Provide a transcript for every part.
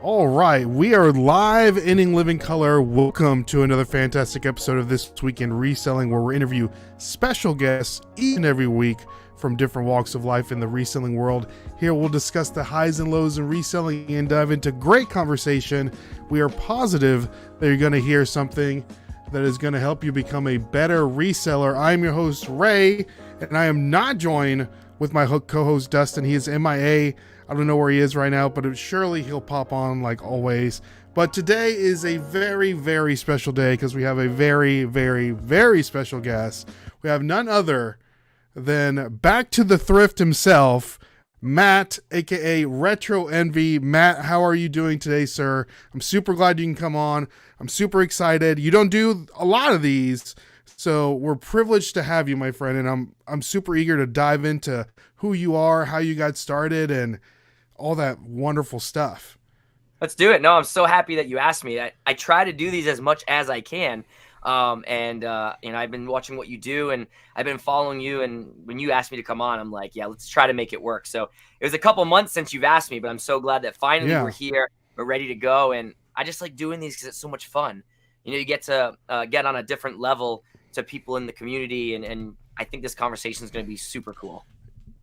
All right, we are live in living color. Welcome to another fantastic episode of This Week in Reselling, where we interview special guests each and every week from different walks of life in the reselling world. Here we'll discuss the highs and lows in reselling and dive into great conversation. We are positive that you're going to hear something that is going to help you become a better reseller. I'm your host, Ray, and I am not joined with my co-host, Dustin. He is MIA. I don't know where he is right now, but surely he'll pop on like always. But today is a very, very special day because we have a very, very, very special guest. We have none other than back to the thrift himself, Matt, aka Retro Envy. Matt, how are you doing today, sir? I'm super glad you can come on. I'm super excited. You don't do a lot of these, so we're privileged to have you, my friend, and I'm super eager to dive into who you are, how you got started, and all that wonderful stuff. Let's do it. No, I'm so happy that you asked me. I try to do these as much as I can. I've been watching what you do, and I've been following you. And when you asked me to come on, I'm like, yeah, let's try to make it work. So it was a couple months since you've asked me, but I'm so glad that finally we're here. We're ready to go. And I just like doing these because it's so much fun. You know, you get to get on a different level to people in the community. And I think this conversation is going to be super cool.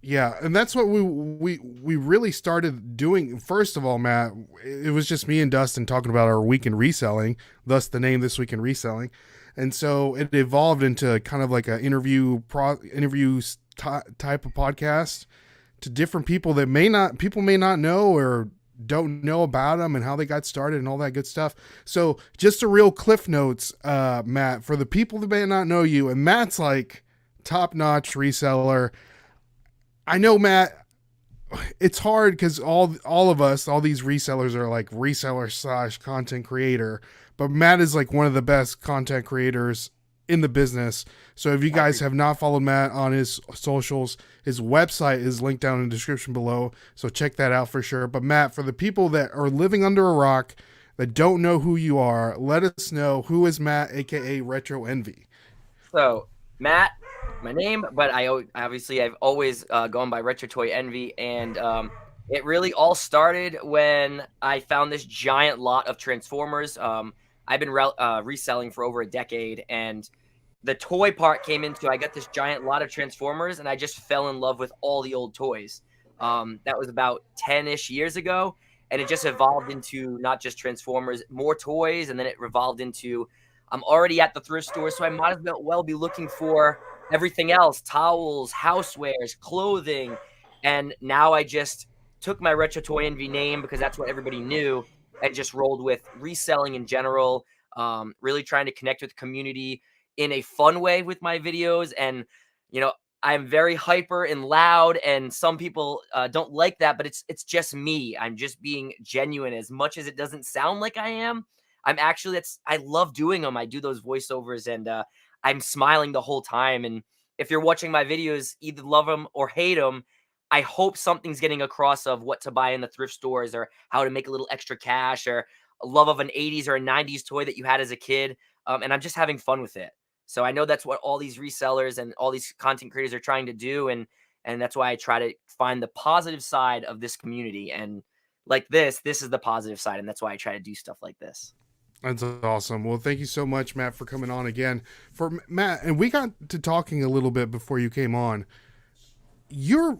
Yeah, and that's what we really started doing. First of all, Matt, it was just me and Dustin talking about our week in reselling, thus the name This Week in Reselling. And so it evolved into kind of like an interview type of podcast to different people that may not know or don't know about them and how they got started and all that good stuff. So just a real cliff notes, Matt, for the people that may not know you, and Matt's like top-notch reseller. I know, Matt, it's hard because all of us, all these resellers are like reseller / content creator, but Matt is like one of the best content creators in the business. So if you guys have not followed Matt on his socials, his website is linked down in the description below. So check that out for sure. But Matt, for the people that are living under a rock that don't know who you are, let us know, who is Matt, aka Retro Envy? So Matt, my name, but I've always gone by Retro Toy Envy, and it really all started when I found this giant lot of Transformers. I've been reselling for over a decade, and the toy part came into, I got this giant lot of Transformers, and I just fell in love with all the old toys. That was about 10-ish years ago, and it just evolved into not just Transformers, more toys, and then it revolved into, I'm already at the thrift store, so I might as well be looking for everything else: towels, housewares, clothing. And now I just took my Retro Toy Envy name because that's what everybody knew, and just rolled with reselling in general, really trying to connect with the community in a fun way with my videos. And, you know, I'm very hyper and loud, and some people don't like that, but it's just me. I'm just being genuine. As much as it doesn't sound like I am, I love doing them. I do those voiceovers, and I'm smiling the whole time. And if you're watching my videos, either love them or hate them, I hope something's getting across of what to buy in the thrift stores, or how to make a little extra cash, or a love of an 80s or a 90s toy that you had as a kid. And I'm just having fun with it. So I know that's what all these resellers and all these content creators are trying to do. And that's why I try to find the positive side of this community. And like this is the positive side. And that's why I try to do stuff like this. That's awesome. Well, thank you so much, Matt, for coming on again. For Matt, and we got to talking a little bit before you came on. You're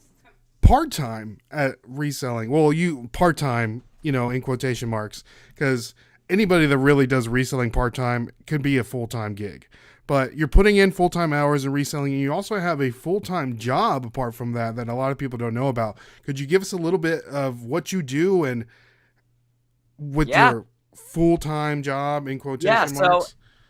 part-time at reselling. Well, you part-time, in quotation marks, because anybody that really does reselling part-time could be a full-time gig. But you're putting in full-time hours in reselling, and you also have a full-time job apart from that a lot of people don't know about. Could you give us a little bit of what you do and with your full-time job in quotation marks? So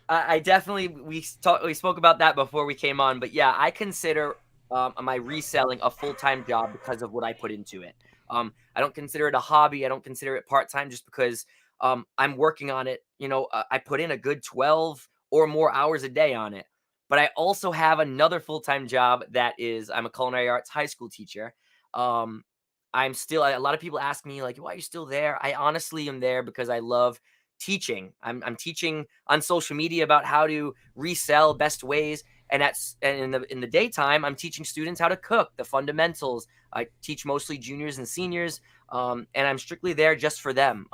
I definitely, we spoke about that before we came on, but yeah, I consider my reselling a full-time job because of what I put into it. I don't consider it a hobby. I don't consider it part-time just because I'm working on it. I put in a good 12 or more hours a day on it. But I also have another full-time job that is, I'm a culinary arts high school teacher. I'm still, a lot of people ask me like, why are you still there? I honestly am there because I love teaching. I'm teaching on social media about how to resell, best ways. And in the daytime, I'm teaching students how to cook, the fundamentals. I teach mostly juniors and seniors. and I'm strictly there just for them.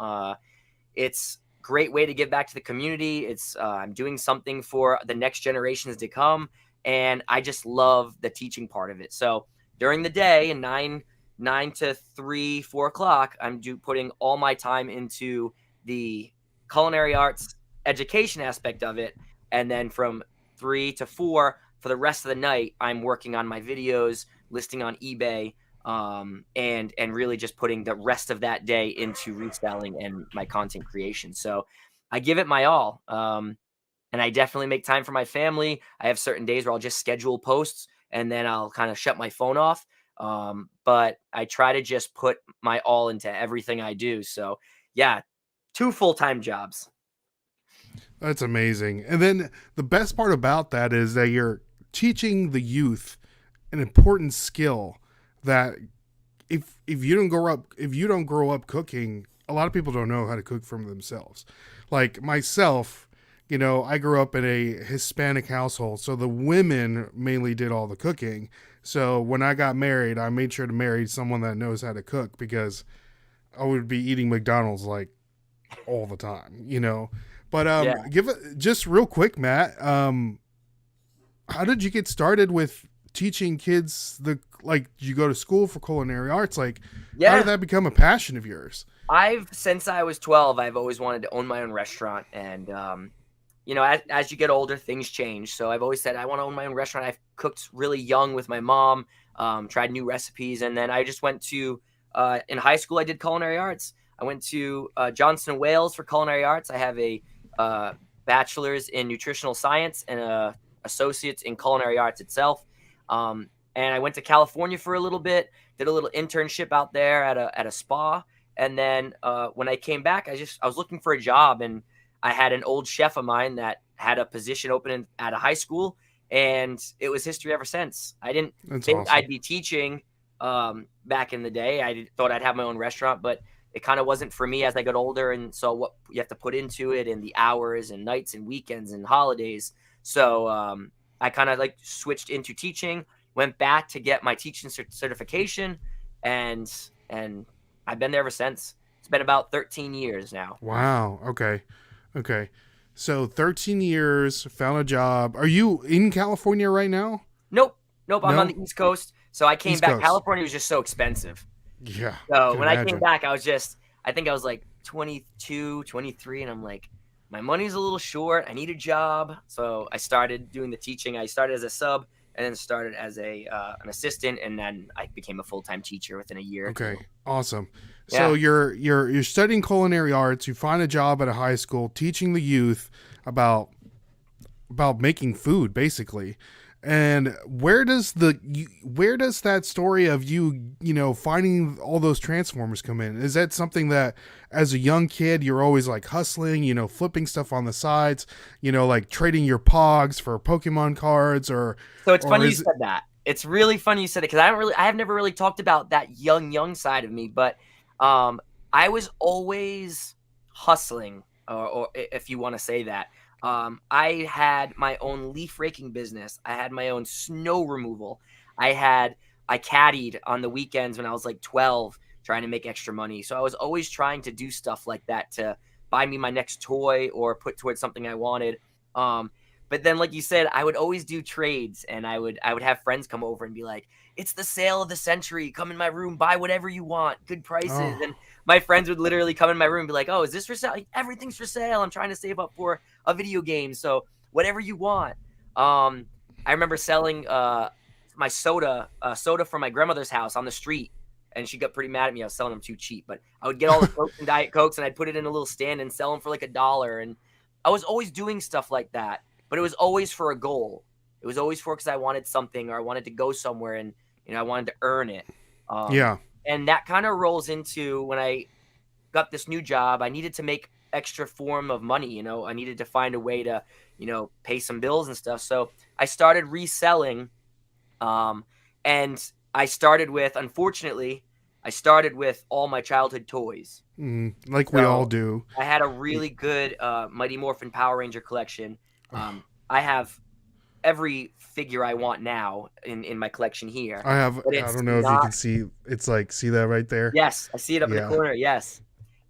It's a great way to give back to the community. It's I'm doing something for the next generations to come, and I just love the teaching part of it. So during the day, and nine to 3, 4 o'clock, I'm putting all my time into the culinary arts education aspect of it, and then from 3 to 4 for the rest of the night, I'm working on my videos, listing on eBay, and really just putting the rest of that day into reselling and my content creation. So I give it my all. And I definitely make time for my family. I have certain days where I'll just schedule posts and then I'll kind of shut my phone off. But I try to just put my all into everything I do. So yeah, 2 full-time jobs. That's amazing. And then the best part about that is that you're teaching the youth an important skill that if you don't grow up cooking, a lot of people don't know how to cook for themselves. Like myself, I grew up in a Hispanic household, so the women mainly did all the cooking. So when I got married, I made sure to marry someone that knows how to cook because I would be eating McDonald's like all the time. But Yeah. give it just real quick, Matt. How did you get started with teaching kids did you go to school for culinary arts? Like, how Yeah. did that become a passion of yours? Since I was 12, I've always wanted to own my own restaurant. And, as you get older, things change. So I've always said, I want to own my own restaurant. I've cooked really young with my mom, tried new recipes. And then I just went to, in high school, I did culinary arts. I went to Johnson & Wales for culinary arts. I have a bachelor's in nutritional science and a associate's in culinary arts itself. And I went to California for a little bit, did a little internship out there at a spa. And then when I came back, I was looking for a job, and I had an old chef of mine that had a position open at a high school, and it was history ever since. I didn't That's think awesome. I'd be teaching back in the day. Thought I'd have my own restaurant, but it kind of wasn't for me as I got older, and so what you have to put into it, and the hours and nights and weekends and holidays. So I kind of like switched into teaching, went back to get my teaching certification, and I've been there ever since. It's been about 13 years now. Wow. Okay. Okay. So 13 years, found a job. Are you in California right now? Nope, nope. I'm on No? the East Coast, so I came East back. Coast. California was just so expensive. Yeah, So can when I came imagine. back, I think I was like 22, 23, and I'm like, my money's a little short. I need a job. So I started doing the teaching. I started as a sub and then started as an assistant, and then I became a full-time teacher within a year or two. Okay. Awesome. So Yeah. you're studying culinary arts, you find a job at a high school teaching the youth about making food basically. And where does that story of finding all those transformers come in? Is that something that as a young kid you're always like hustling, flipping stuff on the sides, like trading your pogs for Pokemon cards, So it's or funny you is it said that. It's really funny you said it because I have never really talked about that young side of me, but um, I was always hustling, or if you want to say that. I had my own leaf raking business. I had my own snow removal. I caddied on the weekends when I was like 12, trying to make extra money. So I was always trying to do stuff like that to buy me my next toy or put towards something I wanted. Um, but then, like you said, I would always do trades, and I would have friends come over and be like, "It's the sale of the century. Come in my room, buy whatever you want, good prices." oh And my friends would literally come in my room and be like, "Oh, is this for sale? Like, everything's for sale. I'm trying to save up for a video game, so whatever you want." I remember selling my soda from my grandmother's house on the street, and she got pretty mad at me. I was selling them too cheap, but I would get all the Cokes and Diet Cokes, and I'd put it in a little stand and sell them for like $1. And I was always doing stuff like that, but it was always for a goal. It was always for because I wanted something or I wanted to go somewhere, and I wanted to earn it. Um, yeah. and that kind of rolls into when I got this new job. I needed to make extra form of money. I needed to find a way to pay some bills and stuff. So I started reselling, um, and unfortunately, I started with all my childhood toys. Like we all So do. I had a really good Mighty Morphin Power Ranger collection. I have every figure I want now in my collection here. I have. But I it's don't know if you not. can see. It's like, see that right there. Yes, I see it up in the Yeah. corner. Yes.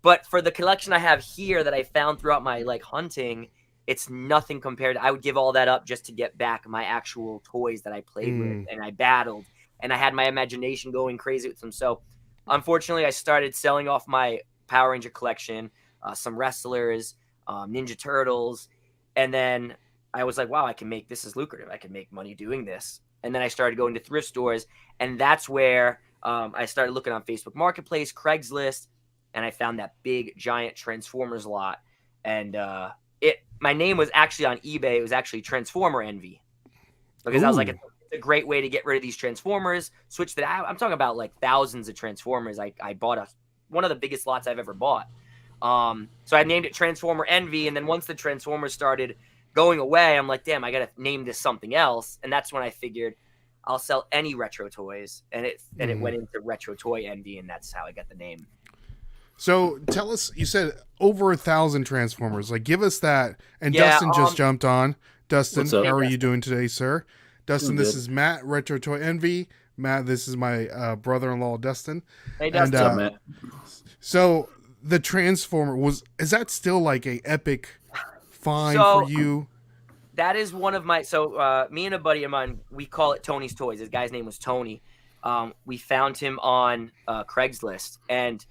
But for the collection I have here that I found throughout my like hunting, it's nothing compared. I would give all that up just to get back my actual toys that I played with and I battled and I had my imagination going crazy with them. So unfortunately, I started selling off my Power Ranger collection, some wrestlers, Ninja Turtles, and then I was like, wow, I can make this is lucrative. I can make money doing this. And then I started going to thrift stores, and that's where I started looking on Facebook Marketplace, Craigslist, and I found that big giant Transformers lot. And my name was actually on eBay. It was actually Transformer Envy because I was like, Ooh. it's a great way to get rid of these Transformers. Switch that. I'm talking about like thousands of Transformers. I bought one of the biggest lots I've ever bought. So I named it Transformer Envy, and then once the Transformers started going away, I'm like, damn, I gotta name this something else. And that's when I figured I'll sell any retro toys, and it went into Retro Toy Envy, and that's how I got the name. So tell us, you said over 1,000 Transformers. Like, give us that. And Yeah, Dustin just jumped on. Dustin, What's up? how are Hey, you doing today, sir? Dustin, Doing this good. is Matt, Retro Toy Envy. Matt, this is my brother-in-law, Dustin. Hey, And Dustin. What's up, Matt? so the Transformer is that still like a epic find So- for you? That is one of my. So me and a buddy of mine, we call it Tony's Toys. His guy's name was Tony. We found him on Craigslist, and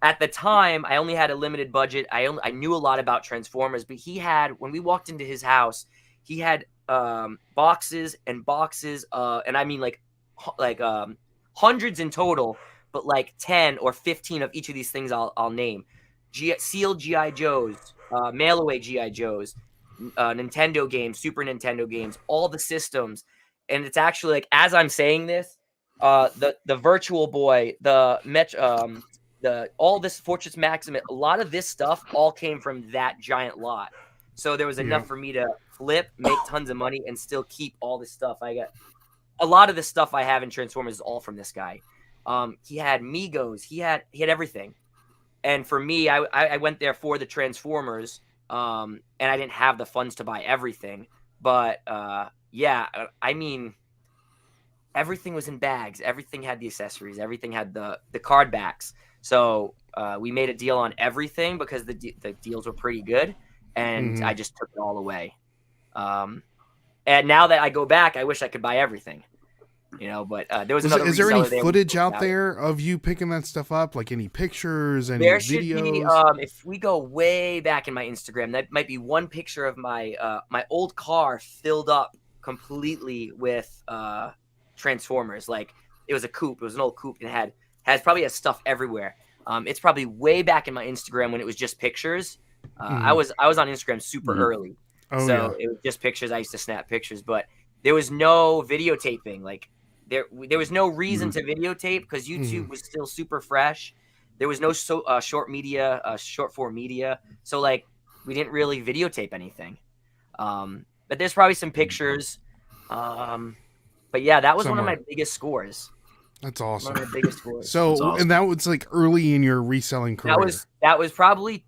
at the time, I only had a limited budget. I knew a lot about Transformers, but he had, when we walked into his house, he had boxes and boxes, and I mean like hundreds in total, but like 10 or 15 of each of these things I'll name. Sealed GI Joes, mail away GI Joes, Nintendo games, Super Nintendo games, all the systems, and it's actually like as I'm saying this, the Virtual Boy, all this Fortress Maximus, a lot of this stuff all came from that giant lot. So there was enough for me to flip, make tons of money, and still keep all this stuff. I got a lot of the stuff I have in Transformers is all from this guy. He had Migos, he had everything. And for me, I went there for the Transformers, and I didn't have the funds to buy everything. But yeah, I mean, everything was in bags. Everything had the accessories. Everything had the card backs. So we made a deal on everything because the deals were pretty good, and I just took it all away. And now that I go back, I wish I could buy everything, you know. But there was another. Is there any reseller footage out there of you picking that stuff up? Like any pictures, any There should videos? be. If we go way back in my Instagram, that might be one picture of my my old car filled up completely with Transformers. Like it was a coupe. It was an old coupe and it has probably has stuff everywhere. It's probably way back in my Instagram when it was just pictures. I was on Instagram super early, so it was just pictures. I used to snap pictures, but there was no videotaping. Like there was no reason to videotape because YouTube was still super fresh. There was no short form media, so like we didn't really videotape anything. But there's probably some pictures. But yeah, that was one of my biggest scores. That's awesome. One of the biggest scores. So, awesome. and that was like early in your reselling career. That was probably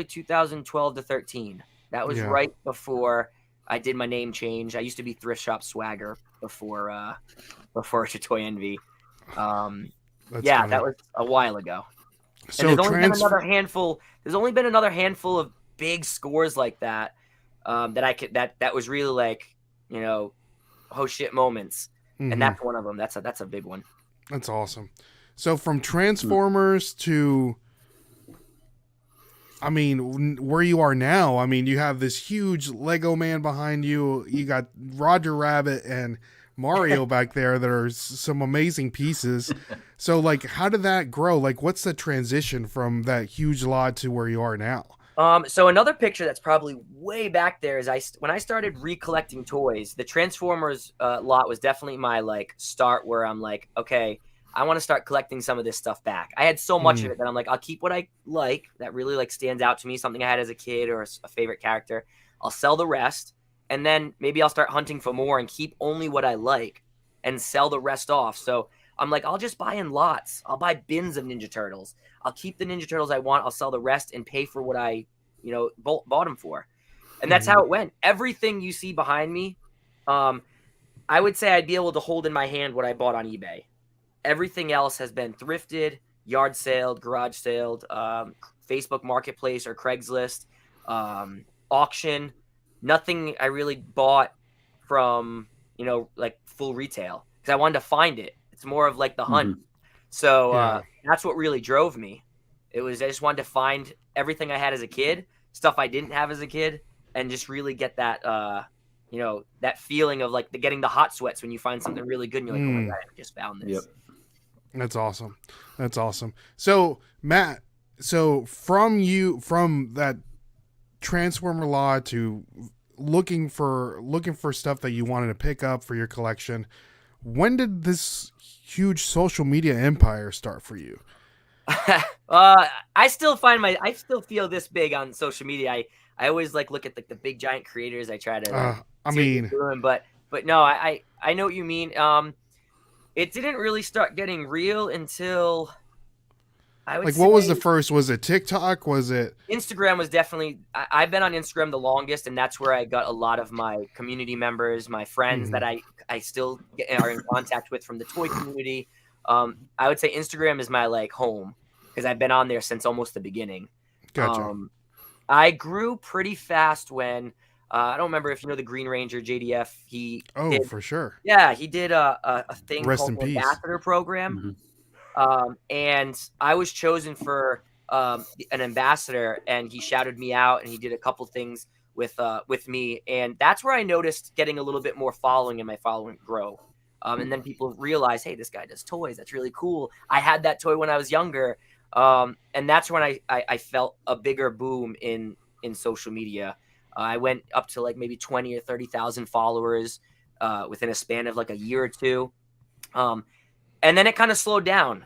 2012 to 13. That was right before I did my name change. I used to be Thrift Shop Swagger before Toy Envy. That was a while ago. So and there's only been another handful of big scores like that that was really like, you know, oh shit moments. And that's one of them. That's a big one. That's awesome. So from Transformers to, I mean, where you are now, I mean, you have this huge Lego man behind you. You got Roger Rabbit and Mario back there that are some amazing pieces. So like, how did that grow? Like, what's the transition from that huge lot to where you are now? So another picture that's probably way back there is when I started recollecting toys, the Transformers lot was definitely my like start where I'm like, okay, I want to start collecting some of this stuff back. I had so much of it that I'm like, I'll keep what I like that really like stands out to me, something I had as a kid or a favorite character. I'll sell the rest, and then maybe I'll start hunting for more and keep only what I like and sell the rest off. So I'm like, I'll just buy in lots. I'll buy bins of Ninja Turtles. I'll keep the Ninja Turtles I want. I'll sell the rest and pay for what I, you know, bought them for. And that's how it went. Everything you see behind me I would say I'd be able to hold in my hand what I bought on eBay. Everything else has been thrifted, yard saled, garage saled, Facebook Marketplace or Craigslist, auction. Nothing I really bought from, like full retail because I wanted to find it. It's more of like the hunt. Mm-hmm. So that's what really drove me. I just wanted to find everything I had as a kid, stuff I didn't have as a kid, and just really get that, that feeling of like getting the hot sweats when you find something really good and you're like, oh my God, I just found this. Yep. That's awesome. That's awesome. So Matt, from that Transformer Law to looking for stuff that you wanted to pick up for your collection, when did this huge social media empire start for you? I still feel this big on social media. I always look at the big giant creators. I try to but no, I know what you mean. It didn't really start getting real until I would say, what was the first? Was it TikTok? Was it Instagram? Was definitely I've been on Instagram the longest, and that's where I got a lot of my community members, my friends that I still are in contact with from the toy community. I would say Instagram is my home because I've been on there since almost the beginning. Gotcha. I grew pretty fast when I don't remember if you know the Green Ranger JDF. For sure. Yeah, he did a thing called the Ambassador Program, and I was chosen for an ambassador, and he shouted me out, and he did a couple things with me, and that's where I noticed getting a little bit more following and my following grow. And then people realize, hey, this guy does toys. That's really cool. I had that toy when I was younger. And that's when I felt a bigger boom in social media. I went up to maybe 20 or 30,000 followers within a span of a year or two. And then it kind of slowed down.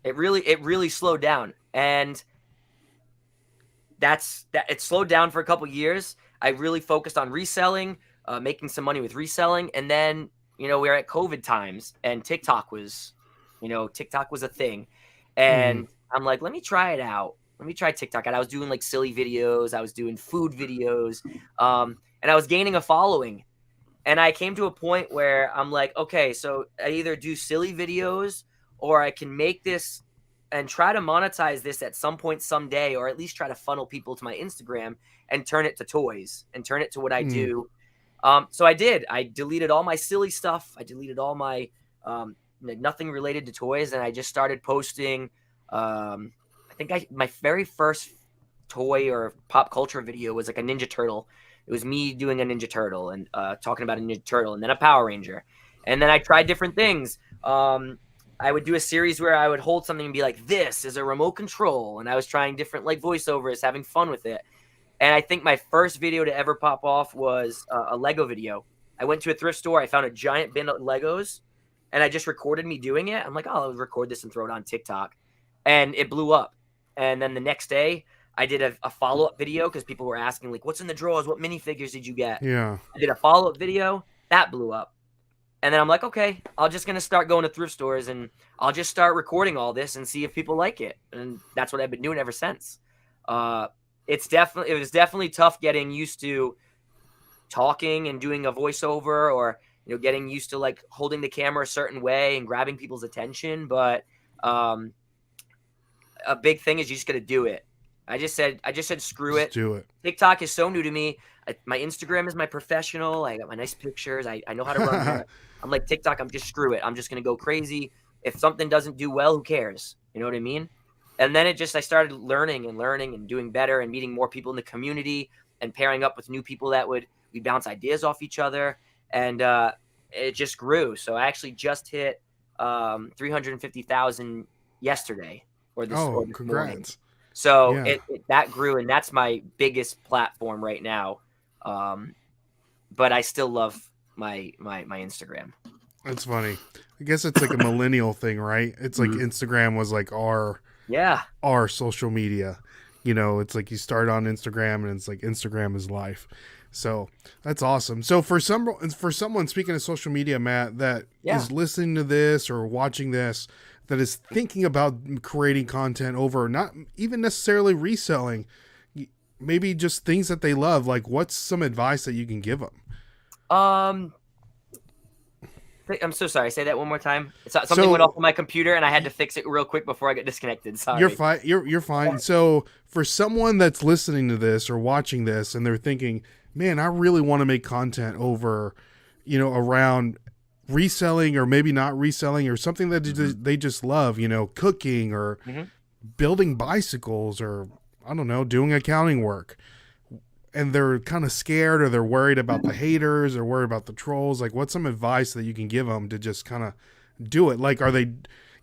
It really slowed down. And it slowed down for a couple years. I really focused on reselling, making some money with reselling. And then, we were at COVID times and TikTok was a thing. And I'm like, let me try it out. Let me try TikTok. And I was doing silly videos. I was doing food videos. And I was gaining a following. And I came to a point where I'm like, okay, so I either do silly videos or I can make this and try to monetize this at some point someday, or at least try to funnel people to my Instagram and turn it to toys and turn it to what I do. So I did. I deleted all my silly stuff. I deleted all my nothing related to toys. And I just started posting I think my very first toy or pop culture video was a Ninja Turtle. It was me doing a Ninja Turtle and talking about a Ninja Turtle, and then a Power Ranger. And then I tried different things. I would do a series where I would hold something and be like, this is a remote control. And I was trying different voiceovers, having fun with it. And I think my first video to ever pop off was a Lego video. I went to a thrift store. I found a giant bin of Legos, and I just recorded me doing it. I'm like, oh, I'll record this and throw it on TikTok. And it blew up. And then the next day, I did a follow-up video because people were asking, what's in the drawers? What minifigures did you get? Yeah. I did a follow-up video. That blew up. And then I'm like, okay, I'm just going to start going to thrift stores, and I'll just start recording all this and see if people like it. And that's what I've been doing ever since. It was definitely tough getting used to talking and doing a voiceover, or getting used to holding the camera a certain way and grabbing people's attention. But a big thing is you just got to do it. I just said screw it. Do it. TikTok is so new to me. My Instagram is my professional. I got my nice pictures. I know how to run there. I'm like, TikTok, I'm just screw it. I'm just gonna go crazy. If something doesn't do well, who cares? You know what I mean? And then I started learning and doing better and meeting more people in the community and pairing up with new people that we bounce ideas off each other, and it just grew. So I actually just hit 350,000 yesterday or this congrats. morning. So that grew, and that's my biggest platform right now. But I still love my Instagram. That's funny. I guess it's a millennial thing, right? It's Instagram was our social media. It's you start on Instagram, and it's Instagram is life. So that's awesome. So for someone, speaking of social media, Matt, that is listening to this or watching this, that is thinking about creating content over not even necessarily reselling, maybe just things that they love, what's some advice that you can give them? I'm so sorry. Say that one more time. Something went off on my computer, and I had to fix it real quick before I got disconnected. Sorry. You're fine. You're fine. So for someone that's listening to this or watching this, and they're thinking, "Man, I really want to make content over, around reselling, or maybe not reselling, or something that they just love, cooking or building bicycles, or I don't know, doing accounting work." And they're kind of scared, or they're worried about the haters, or worried about the trolls. Like, what's some advice that you can give them to just kind of do it? Like, are they,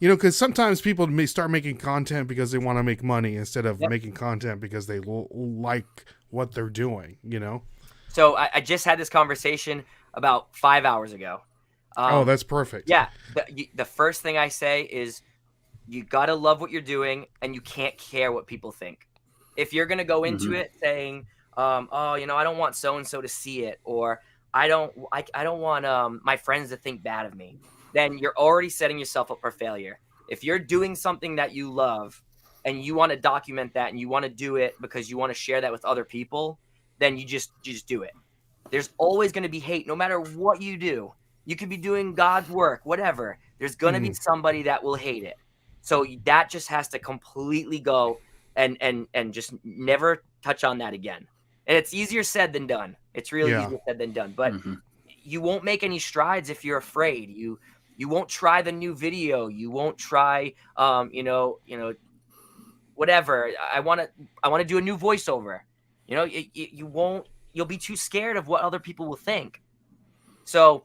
because sometimes people may start making content because they want to make money instead of making content because they like what they're doing, So I just had this conversation about 5 hours ago. Oh, that's perfect. Yeah. The first thing I say is you got to love what you're doing, and you can't care what people think. If you're going to go into it saying, I don't want so-and-so to see it, or I don't want my friends to think bad of me, then you're already setting yourself up for failure. If you're doing something that you love and you want to document that, and you want to do it because you want to share that with other people, then you just do it. There's always going to be hate no matter what you do. You could be doing God's work, whatever. There's going to be somebody that will hate it. So that just has to completely go and just never touch on that again. And it's easier said than done. It's really easier said than done. But you won't make any strides if you're afraid. You won't try the new video. You won't try, whatever. I want to do a new voiceover. You won't. You'll be too scared of what other people will think. So,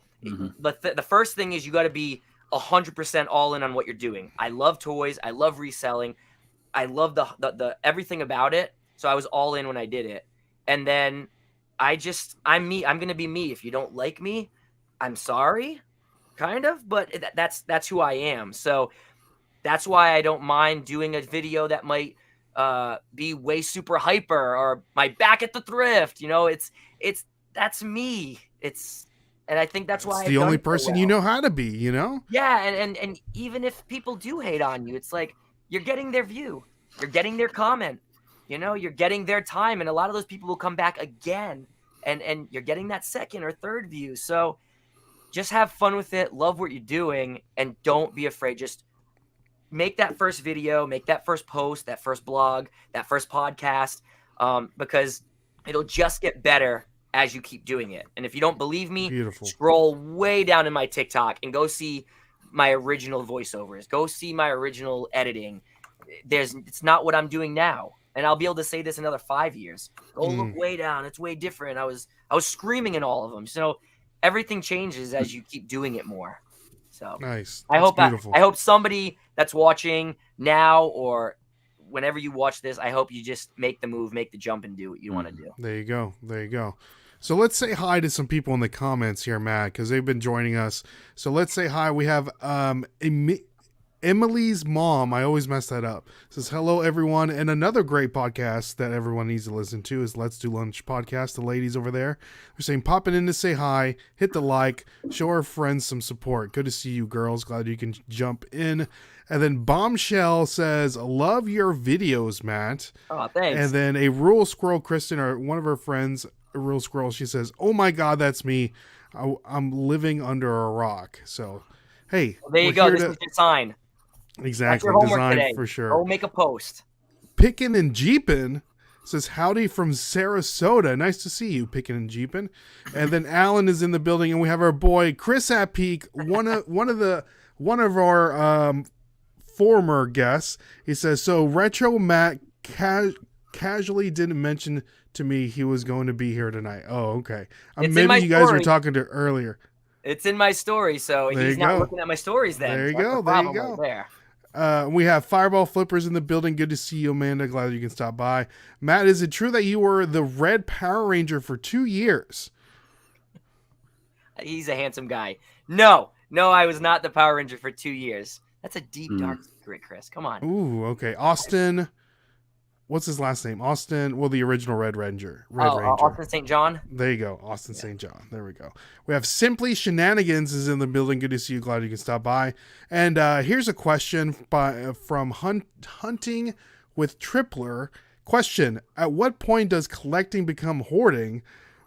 but the first thing is you got to be 100% all in on what you're doing. I love toys. I love reselling. I love the everything about it. So I was all in when I did it. And then I'm me. I'm going to be me. If you don't like me, I'm sorry, kind of, but that's who I am. So that's why I don't mind doing a video that might be way super hyper, or my back at the thrift. That's me. And I think that's why it's the only person you know how to be, Yeah. And even if people do hate on you, it's like, you're getting their view, you're getting their comment. You're getting their time, and a lot of those people will come back again, and you're getting that second or third view. So just have fun with it, love what you're doing, and don't be afraid. Just make that first video, make that first post, that first blog, that first podcast, because it'll just get better as you keep doing it. And if you don't believe me, scroll way down in my TikTok and go see my original voiceovers. Go see my original editing. It's not what I'm doing now. And I'll be able to say this in another 5 years. Go look way down. It's way different. I was screaming in all of them. So everything changes as you keep doing it more. So nice. I hope somebody that's watching now, or whenever you watch this, I hope you just make the move, make the jump, and do what you want to do. There you go. So let's say hi to some people in the comments here, Matt, because they've been joining us. So let's say hi. We have Emily's mom, I always mess that up, says, hello, everyone. And another great podcast that everyone needs to listen to is Let's Do Lunch Podcast. The ladies over there, they're saying, popping in to say hi, hit the like, show our friends some support. Good to see you, girls. Glad you can jump in. And then Bombshell says, love your videos, Matt. Oh, thanks. And then a Rural Squirrel, Kristen, or one of her friends, a Rural Squirrel, she says, oh my God, that's me. I'm living under a rock. So, hey. Well, there you go. This is your sign. Exactly. Designed today. For sure. Go make a post. Pickin' and Jeepin' says, howdy from Sarasota. Nice to see you, Pickin' and Jeepin'. And then Alan is in the building, and we have our boy Chris at Peak, one of our former guests. He says, so Retro Matt casually didn't mention to me he was going to be here tonight. Oh, okay. Maybe you guys were talking to earlier. It's in my story, so he's not looking at my stories then. There you go. Right there. We have Fireball Flippers in the building. Good to see you, Amanda. Glad you can stop by. Matt, is it true that you were the Red Power Ranger for 2 years? He's a handsome guy. No, I was not the Power Ranger for 2 years. That's a deep, dark secret, Chris. Come on. Ooh, okay. Austin. What's his last name? Austin. Well, the original Red Ranger. Austin St. John. There you go. Austin St. John. There we go. We have Simply Shenanigans is in the building. Good to see you. Glad you can stop by. And here's a question from Hunting with Tripler. Question: at what point does collecting become hoarding?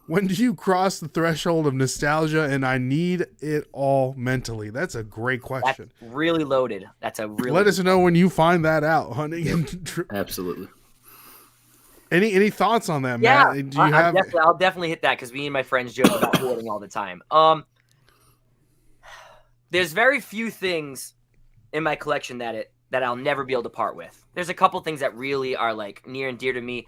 When do you cross the threshold of nostalgia and I need it all mentally? That's a great question. That's really loaded. That's a really. Let us know when you find that out, Hunting. Yep. Absolutely. Any thoughts on that, Yeah, Matt? Do you have? I'll definitely hit that because me and my friends joke about hoarding all the time. There's very few things in my collection that I'll never be able to part with. There's a couple things that really are like near and dear to me.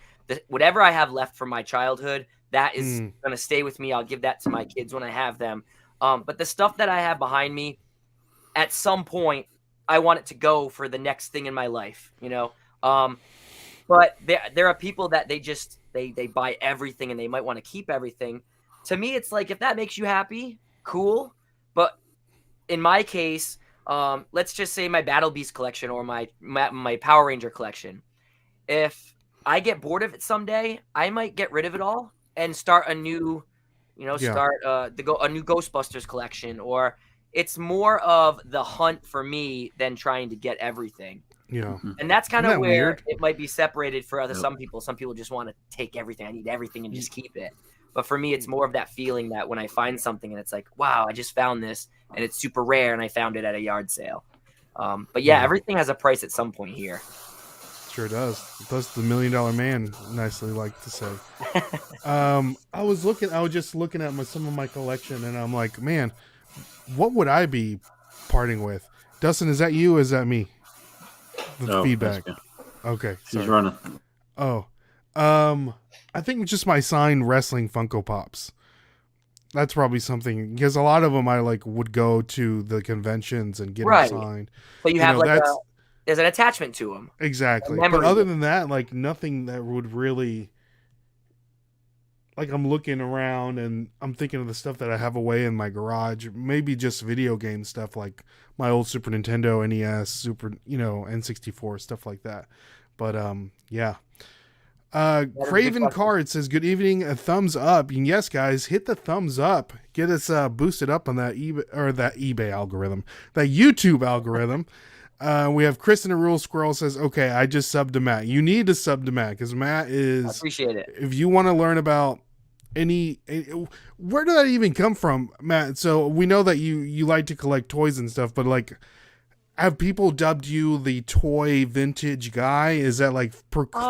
Whatever I have left from my childhood, that is going to stay with me. I'll give that to my kids when I have them. But the stuff that I have behind me, at some point, I want it to go for the next thing in my life, you know? But there are people that they buy everything and they might want to keep everything. To me, it's like, if that makes you happy, cool. But in my case, let's just say my Battle Beast collection or my Power Ranger collection. If I get bored of it someday, I might get rid of it all and start a new, a new Ghostbusters collection. Or it's more of the hunt for me than trying to get everything. Yeah. And that's kind of where weird? it might be separated for some people. Some people just want to take everything. I need everything and just keep it. But for me, it's more of that feeling that when I find something and it's like, wow, I just found this and it's super rare and I found it at a yard sale. But yeah, everything has a price at some point here. Sure does. That's the $1 Million Man nicely like to say. I was just looking at some of my collection and I'm like, man, what would I be parting with? Dustin, is that you or is that me? The feedback. Okay. Sorry. He's running. Oh. I think just my signed wrestling Funko Pops. That's probably something, because a lot of them I would go to the conventions and get them signed. But you have there's an attachment to them. Exactly. But other than that, nothing that would really, I'm looking around and I'm thinking of the stuff that I have away in my garage. Maybe just video game stuff like my old Super Nintendo, NES, N64, stuff like that. But yeah. Craven Card says, good evening, a thumbs up. And yes, guys, hit the thumbs up. Get us boosted up on that eBay algorithm, that YouTube algorithm. We have Chris in the Rule Squirrel says, okay, I just subbed to Matt. You need to sub to Matt because Matt is. I appreciate it. If you want to learn about where did that even come from, Matt? So we know that you like to collect toys and stuff, but have people dubbed you the toy vintage guy? Is that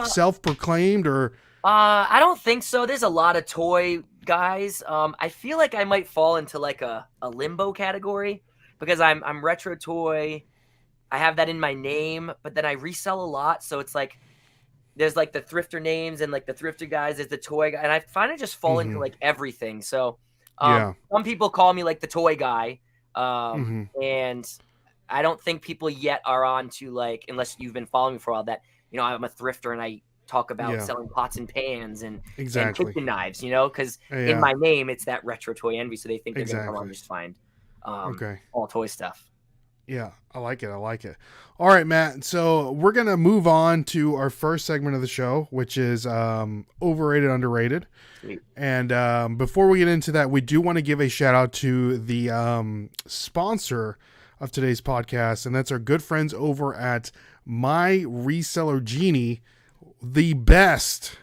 self-proclaimed or? I don't think so. There's a lot of toy guys. I feel like I might fall into a limbo category because I'm retro toy. I have that in my name, but then I resell a lot. So it's there's the thrifter names and the thrifter guys. There's the toy guy. And I find I just fall into everything. So some people call me the toy guy. And I don't think people yet are on to unless you've been following me for a while, that, I'm a thrifter and I talk about selling pots and pans and kitchen knives, because in my name, it's that retro toy envy. So they think they're going to come on and just find all toy stuff. Yeah, I like it. All right, Matt. So we're going to move on to our first segment of the show, which is overrated, underrated. Sweet. And before we get into that, we do want to give a shout out to the sponsor of today's podcast, and that's our good friends over at My Reseller Genie, the best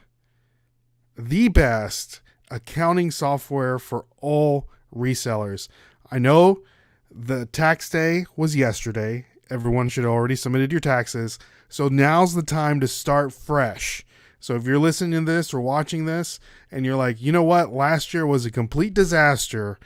accounting software for all resellers. I know the tax day was yesterday. Everyone should have already submitted your taxes. So now's the time to start fresh. So if you're listening to this or watching this and you're like, you know what? Last year was a complete disaster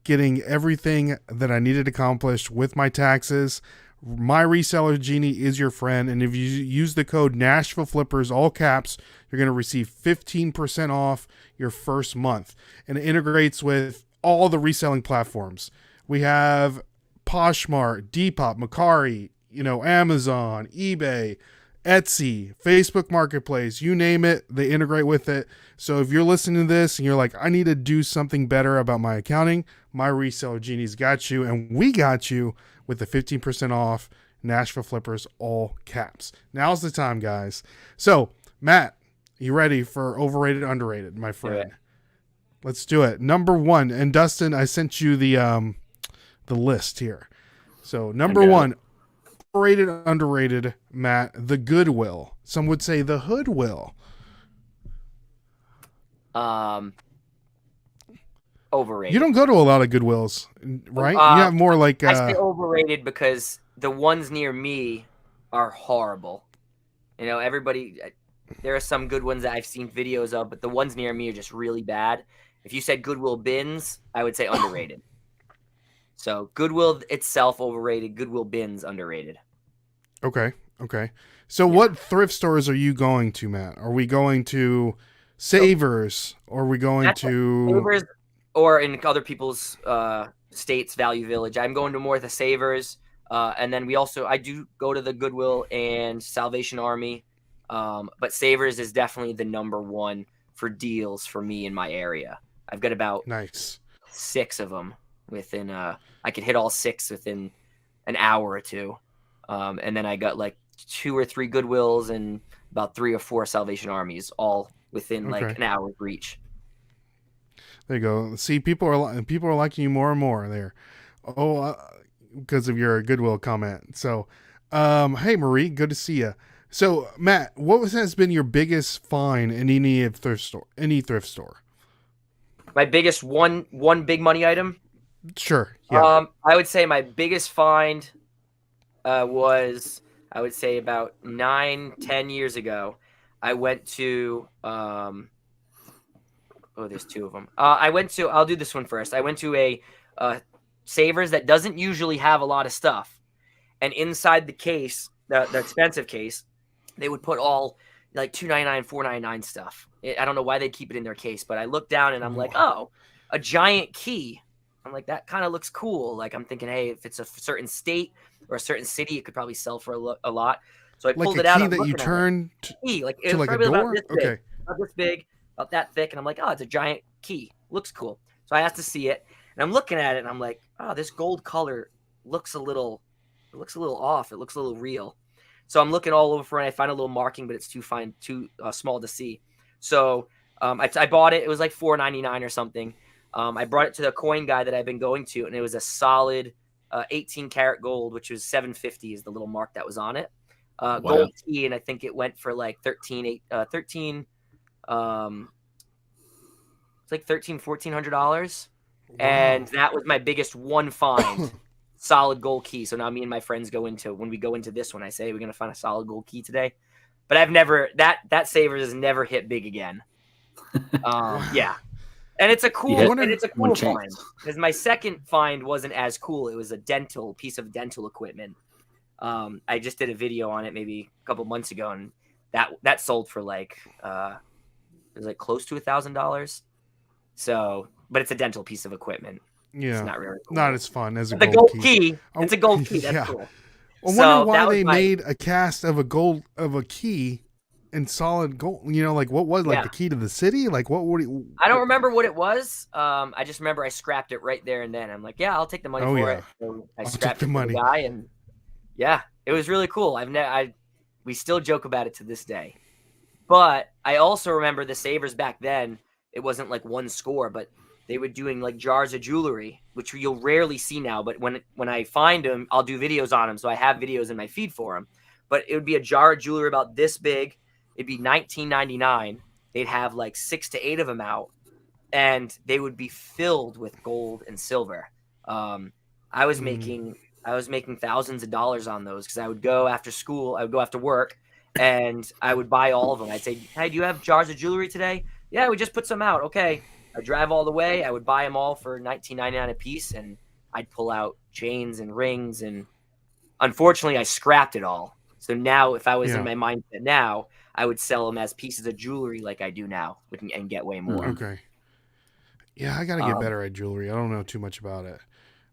getting everything that I needed accomplished with my taxes. My Reseller Genie is your friend. And if you use the code NashvilleFlippers, all caps, you're going to receive 15% off your first month. And it integrates with all the reselling platforms. We have Poshmark, Depop, Mercari, Amazon, eBay, Etsy, Facebook Marketplace, you name it, they integrate with it. So if you're listening to this and you're like, I need to do something better about my accounting, My Reseller Genie's got you, and we got you with the 15% off Nashville Flippers, all caps. Now's the time, guys. So, Matt, you ready for overrated, underrated, my friend? Yeah. Let's do it. Number one, and Dustin, I sent you the list here. So number one, overrated, underrated, Matt, the Goodwill. Some would say the Hoodwill. overrated. You don't go to a lot of Goodwills, right? You have more like. I say overrated because the ones near me are horrible. You know, everybody. There are some good ones that I've seen videos of, but the ones near me are just really bad. If you said Goodwill bins, I would say underrated. So Goodwill itself overrated. Goodwill bins underrated. Okay. So what thrift stores are you going to, Matt? Are we going to Savers? Or are we going to Savers, or in other people's states, Value Village? I'm going to more of the Savers, and then I do go to the Goodwill and Salvation Army, but Savers is definitely the number one for deals for me in my area. I've got about nice 6 of them within. I could hit all 6 within an hour or two, and then I got like 2 or 3 Goodwills and about 3 or 4 Salvation Armies, all within like an hour's reach. There you go. See, people are liking you more and more there. Oh, because of your Goodwill comment. So, hey Marie, good to see you. So, Matt, has been your biggest find in any thrift store? My biggest one big money item. Sure. Yeah. I would say my biggest find was, I would say, about 9-10 years ago. I went to there's 2 of them. I'll do this one first. I went to a Savers that doesn't usually have a lot of stuff, and inside the case, the expensive case, they would put all like $2.99, $4.99 stuff. I don't know why they keep it in their case, but I looked down and I'm like, oh, a giant key. I'm like, that kind of looks cool. Like, I'm thinking, hey, if it's a certain state or a certain city, it could probably sell for a lot. So I pulled it out. Like a key that you turn like to like a door? Okay. About this big, about that thick. And I'm like, oh, it's a giant key. Looks cool. So I asked to see it. And I'm looking at it and I'm like, oh, this gold color looks a little off. It looks a little real. So I'm looking all over for it. I find a little marking, but it's too small to see. So I bought it. It was like $4.99 or something. I brought it to the coin guy that I've been going to, and it was a solid 18 karat gold, which was $7.50 is the little mark that was on it. Wow. Gold key, and I think it went for like $1,400. Wow. And that was my biggest one find. Solid gold key. So now me and my friends when we go into this one, I say we're gonna find a solid gold key today. But I've never that Savers has never hit big again. Yeah. And it's a cool find. Because my second find wasn't as cool. It was a piece of dental equipment. I just did a video on it maybe a couple months ago, and that sold for like it was like close to $1,000. So, but it's a dental piece of equipment. Yeah, it's not really cool. Not as fun as a gold key. It's a gold key. That's cool. I wonder why they made a cast of a key in solid gold. You know, like what was the key to the city? Like what would I don't remember what it was. I just remember I scrapped it right there and then. I'm like, yeah, I'll take the money for it. So I scrapped the money. The guy, and yeah, it was really cool. We still joke about it to this day. But I also remember the Savers back then. It wasn't like one score, but they were doing like jars of jewelry, which you'll rarely see now. But when I find them, I'll do videos on them. So I have videos in my feed for them. But it would be a jar of jewelry about this big. It'd be $19.99. They'd have like 6 to 8 of them out, and they would be filled with gold and silver. I was making thousands of dollars on those because I would go after school. I would go after work, and I would buy all of them. I'd say, hey, do you have jars of jewelry today? Yeah, we just put some out. Okay. I drive all the way. I would buy them all for $19.99 a piece, and I'd pull out chains and rings. And unfortunately, I scrapped it all. So now, if I was in my mindset now, I would sell them as pieces of jewelry like I do now, and get way more. Okay. Yeah, I gotta get better at jewelry. I don't know too much about it.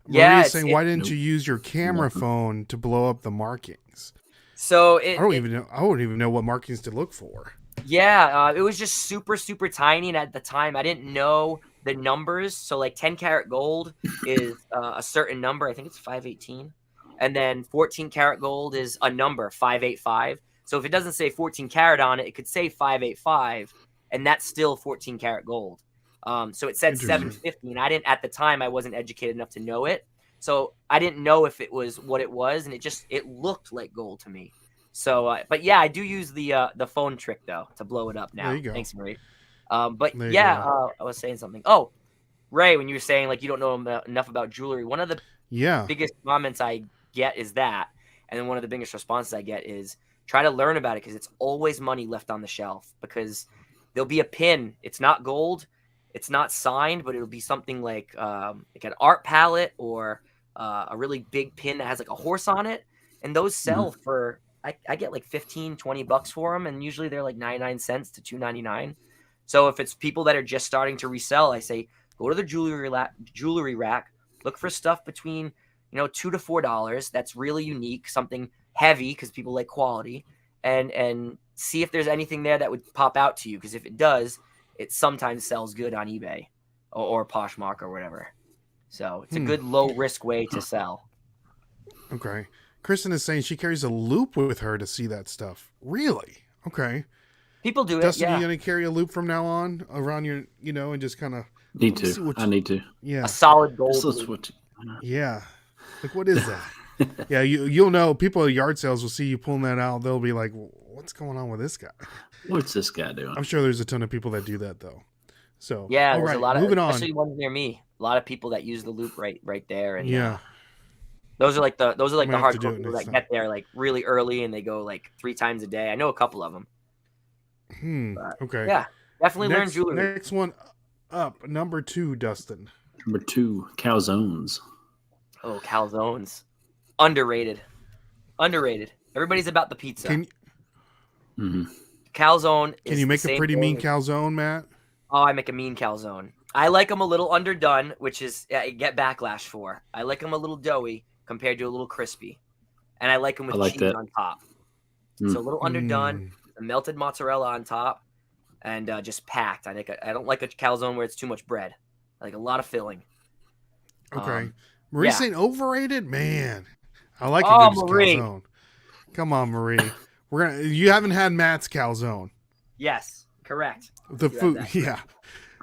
Maria's saying, why didn't you use your camera phone to blow up the markings? So I don't even know. I wouldn't even know what markings to look for. Yeah, it was just super, super tiny. And at the time, I didn't know the numbers. So like 10 karat gold is a certain number. I think it's 518. And then 14 karat gold is a number, 585. So if it doesn't say 14 karat on it, it could say 585. And that's still 14 karat gold. So it said 750. And at the time, I wasn't educated enough to know it. So I didn't know if it was what it was. And it looked like gold to me. So, but yeah, I do use the phone trick though to blow it up now. There you go. Thanks, Marie. But yeah, I was saying something. Oh, Ray, when you were saying like you don't know enough about jewelry, one of the Yeah. biggest comments I get is that, and then one of the biggest responses I get is try to learn about it because it's always money left on the shelf because there'll be a pin. It's not gold, it's not signed, but it'll be something like an art palette or a really big pin that has like a horse on it, and those sell for I get like $15-20 for them, and usually they're like 99 cents to $2.99. So if it's people that are just starting to resell, I say go to the jewelry rack, look for stuff between $2 to $4 that's really unique, something heavy because people like quality, and see if there's anything there that would pop out to you. Because if it does, it sometimes sells good on eBay or Poshmark or whatever. So it's a good low risk way to sell. Okay. Kristen is saying she carries a loop with her to see that stuff. Really? Okay. People do it. Dustin, yeah. you gonna carry a loop from now on around your, and just kind of need to. I need to. Yeah. A solid gold loop. Yeah. Like, what is that? Yeah, you'll know. People at yard sales will see you pulling that out. They'll be like, "What's going on with this guy?" What's this guy doing? I'm sure there's a ton of people that do that though. So yeah, all there's right, a lot of, moving especially on. ones near me. A lot of people that use the loop right there, and Yeah. those are like the have to do hardcore it people next that time. get there like really early and they go like 3 times a day. I know a couple of them. Okay. Yeah, definitely learn jewelry. Next one up, number 2, Dustin. Number 2, calzones. Oh, calzones, underrated. Everybody's about the pizza. Calzone. Can you make a pretty mean calzone, Matt? Oh, I make a mean calzone. I like them a little underdone, which is I get backlash for. I like them a little doughy compared to a little crispy, and I like them with cheese on top. So a little underdone, a melted mozzarella on top, and just packed. I don't like a calzone where it's too much bread. I like a lot of filling. Okay. Marie's saying overrated? Man, I like a good calzone. Come on, Marie. You haven't had Matt's calzone. Yes, correct. The food, yeah.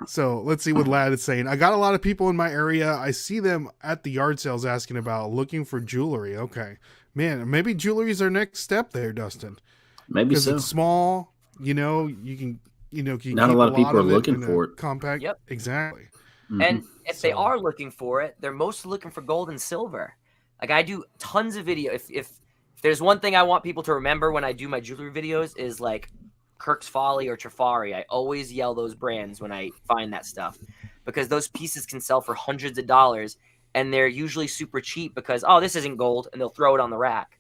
So let's see what Lad is saying. I got a lot of people in my area. I see them at the yard sales asking about looking for jewelry. Okay. Man, maybe jewelry is our next step there, Dustin. Maybe so. Because it's small, you can not a lot of people are looking for it. Compact. Yep. Exactly. And if they are looking for it, they're mostly looking for gold and silver. Like I do tons of video. If there's one thing I want people to remember when I do my jewelry videos is like Kirk's Folly or Trifari. I always yell those brands when I find that stuff because those pieces can sell for hundreds of dollars and they're usually super cheap because, oh, this isn't gold, and they'll throw it on the rack.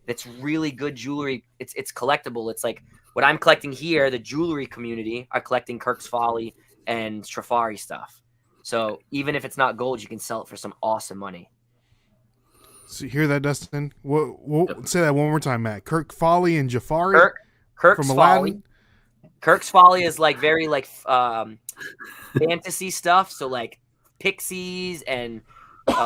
It's really good jewelry. It's collectible. It's like what I'm collecting here, the jewelry community are collecting Kirk's Folly and Trifari stuff. So even if it's not gold, you can sell it for some awesome money. So you hear that, Dustin? We'll say that one more time, Matt. Kirk Folly and Jafari? Kirk's from Folly. Aladdin? Kirk's Folly is like very like fantasy stuff. So like pixies and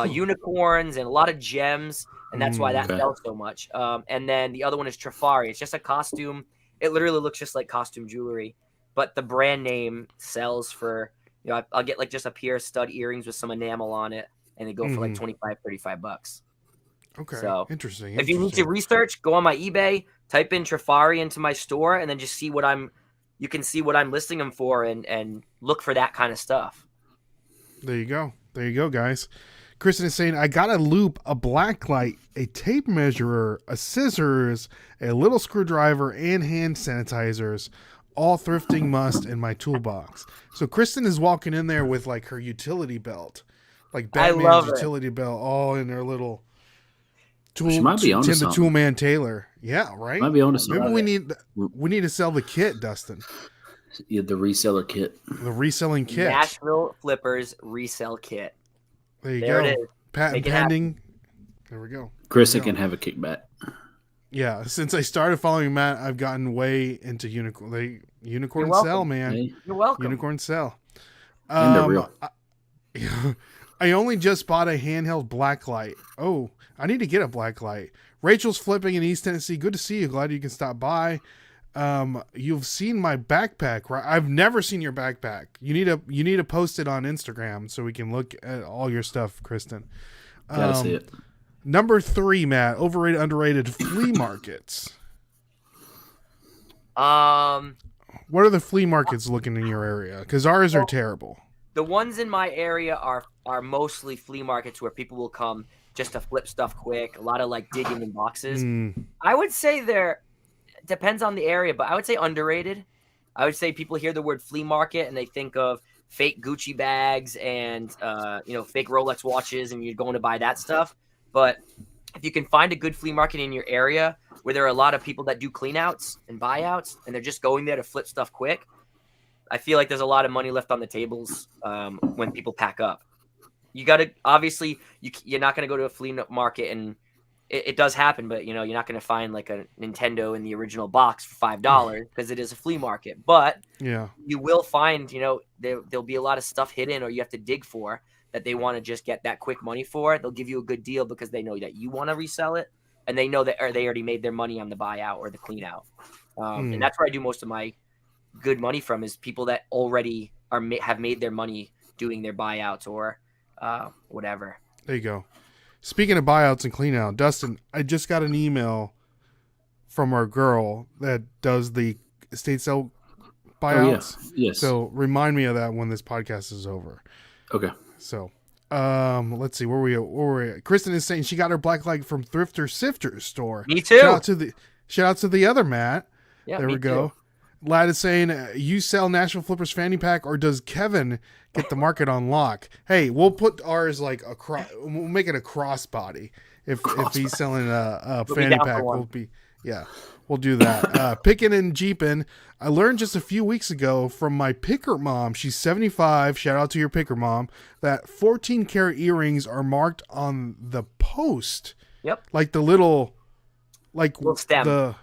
unicorns and a lot of gems. And that's why that sells so much. And then the other one is Trifari. It's just a costume. It literally looks just like costume jewelry. But the brand name sells for, I'll get like just a pair of stud earrings with some enamel on it. And they go for like $25-$35. Okay. So interesting. If you need to research, go on my eBay, type in Trifari into my store, and then just see you can see what I'm listing them for and look for that kind of stuff. There you go, guys. Kristen is saying, I got a loop, a black light, a tape measure, a scissors, a little screwdriver, and hand sanitizers. All thrifting must in my toolbox. So Kristen is walking in there with like her utility belt, like Batman's utility belt, all in her little tool. She might be on Tim something. the Toolman Taylor. Yeah, right. Might be on something. Maybe we need to sell the kit, Dustin. Yeah, the reseller kit. The reselling kit. Nashville Flippers resell kit. There you there go. It is. Patent pending. There we go. Kristen can have a kickback. Yeah, since I started following Matt, I've gotten way into unicorn. Unicorn sell, man. Hey. You're welcome. Unicorn sell. And they're real. I only just bought a handheld black light. Oh, I need to get a black light. Rachel's flipping in East Tennessee. Good to see you. Glad you can stop by. You've seen my backpack, right? I've never seen your backpack. You need to post it on Instagram so we can look at all your stuff, Kristen. Gotta see it. Number 3, Matt. Overrated, underrated flea markets. Um, What are the flea markets looking in your area? Because ours are terrible. The ones in my area are mostly flea markets where people will come just to flip stuff quick. A lot of like digging in boxes. I would say depends on the area, but I would say underrated. I would say people hear the word flea market and they think of fake Gucci bags and fake Rolex watches, and you're going to buy that stuff. But if you can find a good flea market in your area where there are a lot of people that do cleanouts and buyouts, and they're just going there to flip stuff quick, I feel like there's a lot of money left on the tables when people pack up. You got to obviously you're not going to go to a flea market, and it does happen, but you're not going to find like a Nintendo in the original box for $5 because it is a flea market. But you will find there'll be a lot of stuff hidden, or you have to dig for, that they want to just get that quick money for. They'll give you a good deal because they know that you want to resell it, and they know that they already made their money on the buyout or the clean out. And that's where I do most of my good money from, is people that already have made their money doing their buyouts or whatever. There you go. Speaking of buyouts and clean out, Dustin, I just got an email from our girl that does the estate sale buyouts. Oh, yeah. Yes. So remind me of that when this podcast is over. Okay. So, let's see where we at. Kristen is saying she got her black light from Thrifter Sifter store. Me too. Shout out to the other Matt. Yeah, there we go. Too. Lad is saying, you sell Nashville Flippers fanny pack, or does Kevin get the market on lock? Hey, we'll put ours like we'll make it a crossbody. If he's selling a fanny pack, we'll do that. Picking and jeeping. I learned just a few weeks ago from my picker mom. She's 75. Shout out to your picker mom. That 14 karat earrings are marked on the post. Yep. Like the little stem.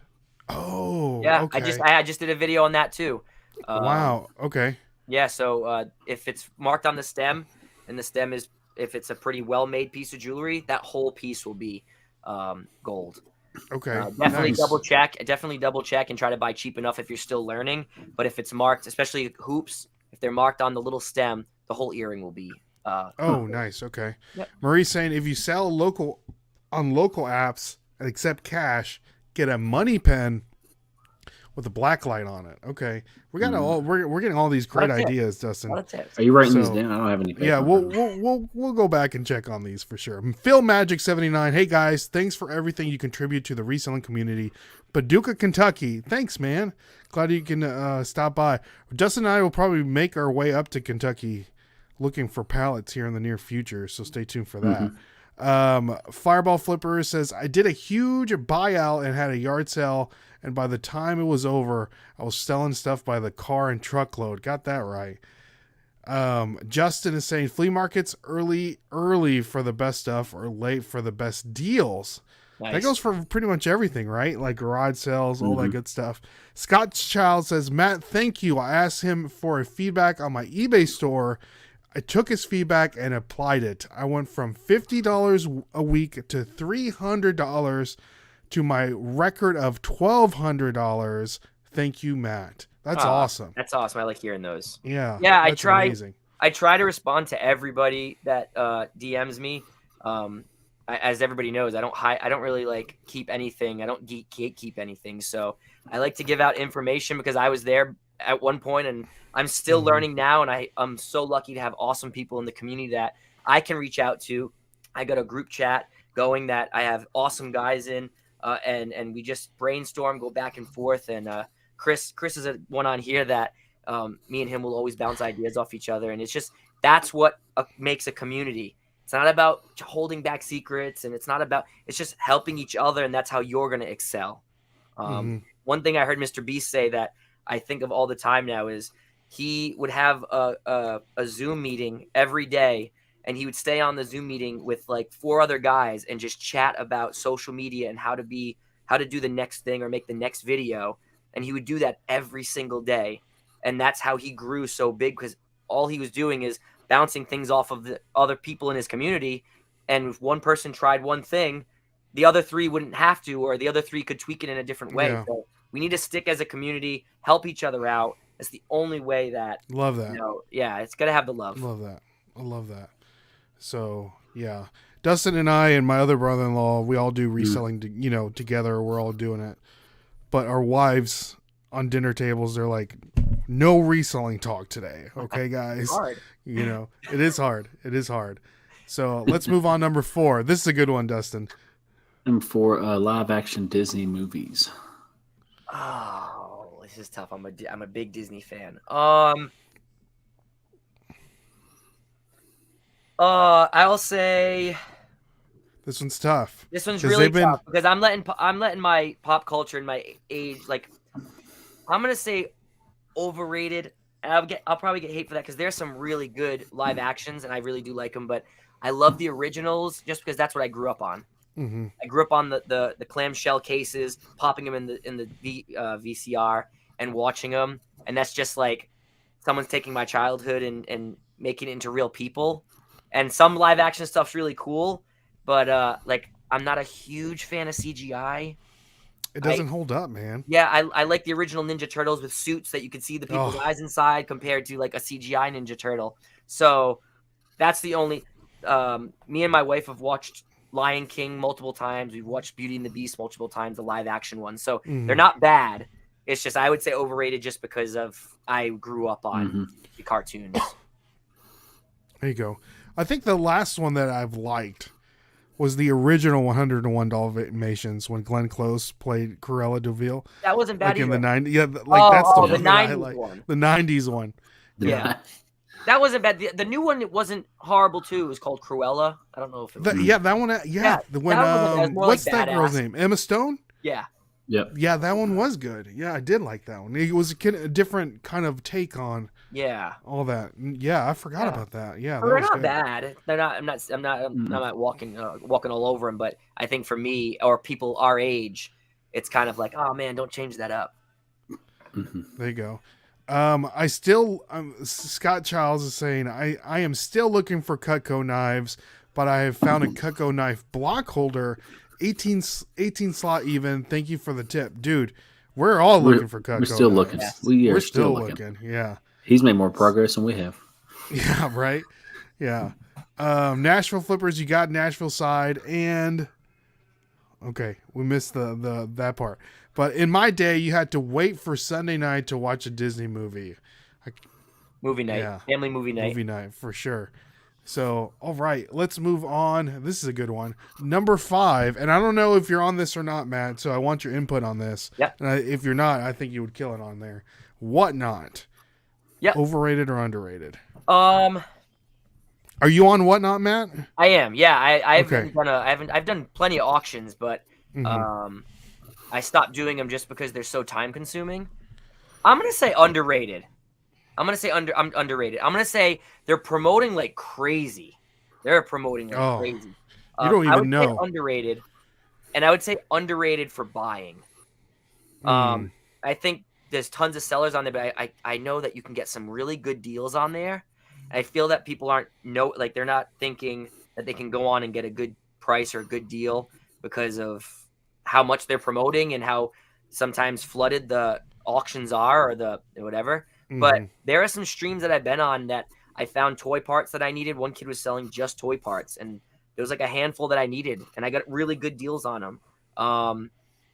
Yeah. Okay. I just did a video on that too. Wow. Okay. Yeah. So if it's marked on the stem, and the stem is, if it's a pretty well made piece of jewelry, that whole piece will be gold. Okay. Definitely nice. double check and try to buy cheap enough if you're still learning. But if it's marked, especially hoops, if they're marked on the little stem, the whole earring will be. Nice. Okay. Yep. Marie's saying, if you sell on local apps and accept cash, get a money pen with a black light on it. Okay. We got we're getting all these great ideas, Dustin. Are you writing these down? I don't have any paper. Yeah, we'll go back and check on these for sure. Phil Magic 79. Hey guys, thanks for everything you contribute to the reselling community. Paducah, Kentucky. Thanks, man. Glad you can stop by. Dustin and I will probably make our way up to Kentucky looking for pallets here in the near future, so stay tuned for that. Fireball Flipper says, I did a huge buyout and had a yard sale, and by the time it was over, I was selling stuff by the car and truckload. Got that right. Justin is saying, flea markets early for the best stuff, or late for the best deals. Nice. That goes for pretty much everything, right? Like garage sales, all that good stuff. Scott's Child says, Matt, thank you. I asked him for a feedback on my eBay store. I took his feedback and applied it. I went from $50 a week to $300 to my record of $1,200. Thank you, Matt. That's awesome. That's awesome. I like hearing those. Yeah. Yeah, amazing. I try to respond to everybody that DMs me. As everybody knows, I don't really like keep anything. I don't keep anything. So I like to give out information because I was there at one point, and I'm still learning now. And I'm so lucky to have awesome people in the community that I can reach out to. I got a group chat going that I have awesome guys in, and we just brainstorm, go back and forth. And Chris is one on here that me and him will always bounce ideas off each other. And it's just, that's what makes a community. It's not about holding back secrets, and it's just helping each other. And that's how you're going to excel. One thing I heard Mr. Beast say that I think of all the time now is he would have a Zoom meeting every day, and he would stay on the Zoom meeting with like 4 other guys and just chat about social media and how to do the next thing or make the next video. And he would do that every single day. And that's how he grew so big, because all he was doing is bouncing things off of the other people in his community. And if one person tried one thing, the other 3 wouldn't have to, or the other 3 could tweak it in a different way. Yeah. So we need to stick as a community, help each other out. It's the only way that. Love that. It's got to have the love. Love that. I love that. So, yeah. Dustin and I and my other brother-in-law, we all do reselling, together. We're all doing it. But our wives on dinner tables, they're like, no reselling talk today. Okay, guys. Hard. You know, it is hard. It is hard. So let's move on. Number 4. This is a good one, Dustin. Number 4, live action Disney movies. Oh, this is tough. I'm a big Disney fan. I'll say This one's tough. this one's really tough because I'm letting my pop culture and my age, like, I'm gonna say overrated. And I'll probably get hate for that because there's some really good live actions and I really do like them. But I love the originals just because that's what I grew up on. Mm-hmm. I grew up on the clamshell cases, popping them in the VCR and watching them, and that's just like someone's taking my childhood and making it into real people. And some live action stuff's really cool, but like I'm not a huge fan of CGI. It doesn't hold up, man. Yeah, I like the original Ninja Turtles with suits that you could see the people's eyes inside compared to like a CGI Ninja Turtle. So that's the only. Me and my wife have watched Lion King multiple times. We've watched Beauty and the Beast multiple times, the live action ones. So they're not bad. It's just I would say overrated just because of I grew up on the cartoons. There you go. I think the last one that I've liked was the original 101 Dalmatians when Glenn Close played Cruella de Vil. That wasn't bad like either. in the 90s. Yeah, like that's the one the that I 90s like. one. The 90s one. Yeah. That wasn't bad. The new one, it wasn't horrible too. It was called Cruella. I don't know if it was. That one. Yeah. that When was more what's like that girl's badass. name? Emma Stone. Yeah. Yep. Yeah, that one was good. Yeah, I did like that one. It was a different kind of take on all that. Yeah, I forgot about that. Yeah, They're that was not good. bad. They're not. I'm not walking all over them. But I think for me or people our age, it's kind of like, oh man, don't change that up. There you go. Scott Childs is saying, I am still looking for Cutco knives, but I have found a Cutco knife block holder, 18 slot even. Thank you for the tip. Dude, we're all looking for Cutco. We're still knives. looking. Yes. We're still looking. Yeah. He's made more progress than we have. Yeah, right? Yeah. Nashville Flippers, you got Nashville side, and okay, we missed the that part. But in my day, you had to wait for Sunday night to watch a Disney movie. Movie night. Yeah. Family movie night. Movie night, for sure. So, all right, let's move on. This is a good one. Number 5, and I don't know if you're on this or not, Matt, so I want your input on this. Yeah. And if you're not, I think you would kill it on there. Whatnot. Yeah. Overrated or underrated? Are you on Whatnot, Matt? I am. Yeah, Okay. I've done plenty of auctions, but I stopped doing them just because they're so time consuming. I'm gonna say underrated. I'm underrated. I'm gonna say they're promoting like crazy. They're promoting like crazy. You don't even know. Say underrated, and I would say underrated for buying. I think there's tons of sellers on there, but I know that you can get some really good deals on there. I feel that people they're not thinking that they can go on and get a good price or a good deal because of how much they're promoting and how sometimes flooded the auctions are or the whatever. But there are some streams that I've been on that I found toy parts that I needed. One kid was selling just toy parts, and there was like a handful that I needed, and I got really good deals on them.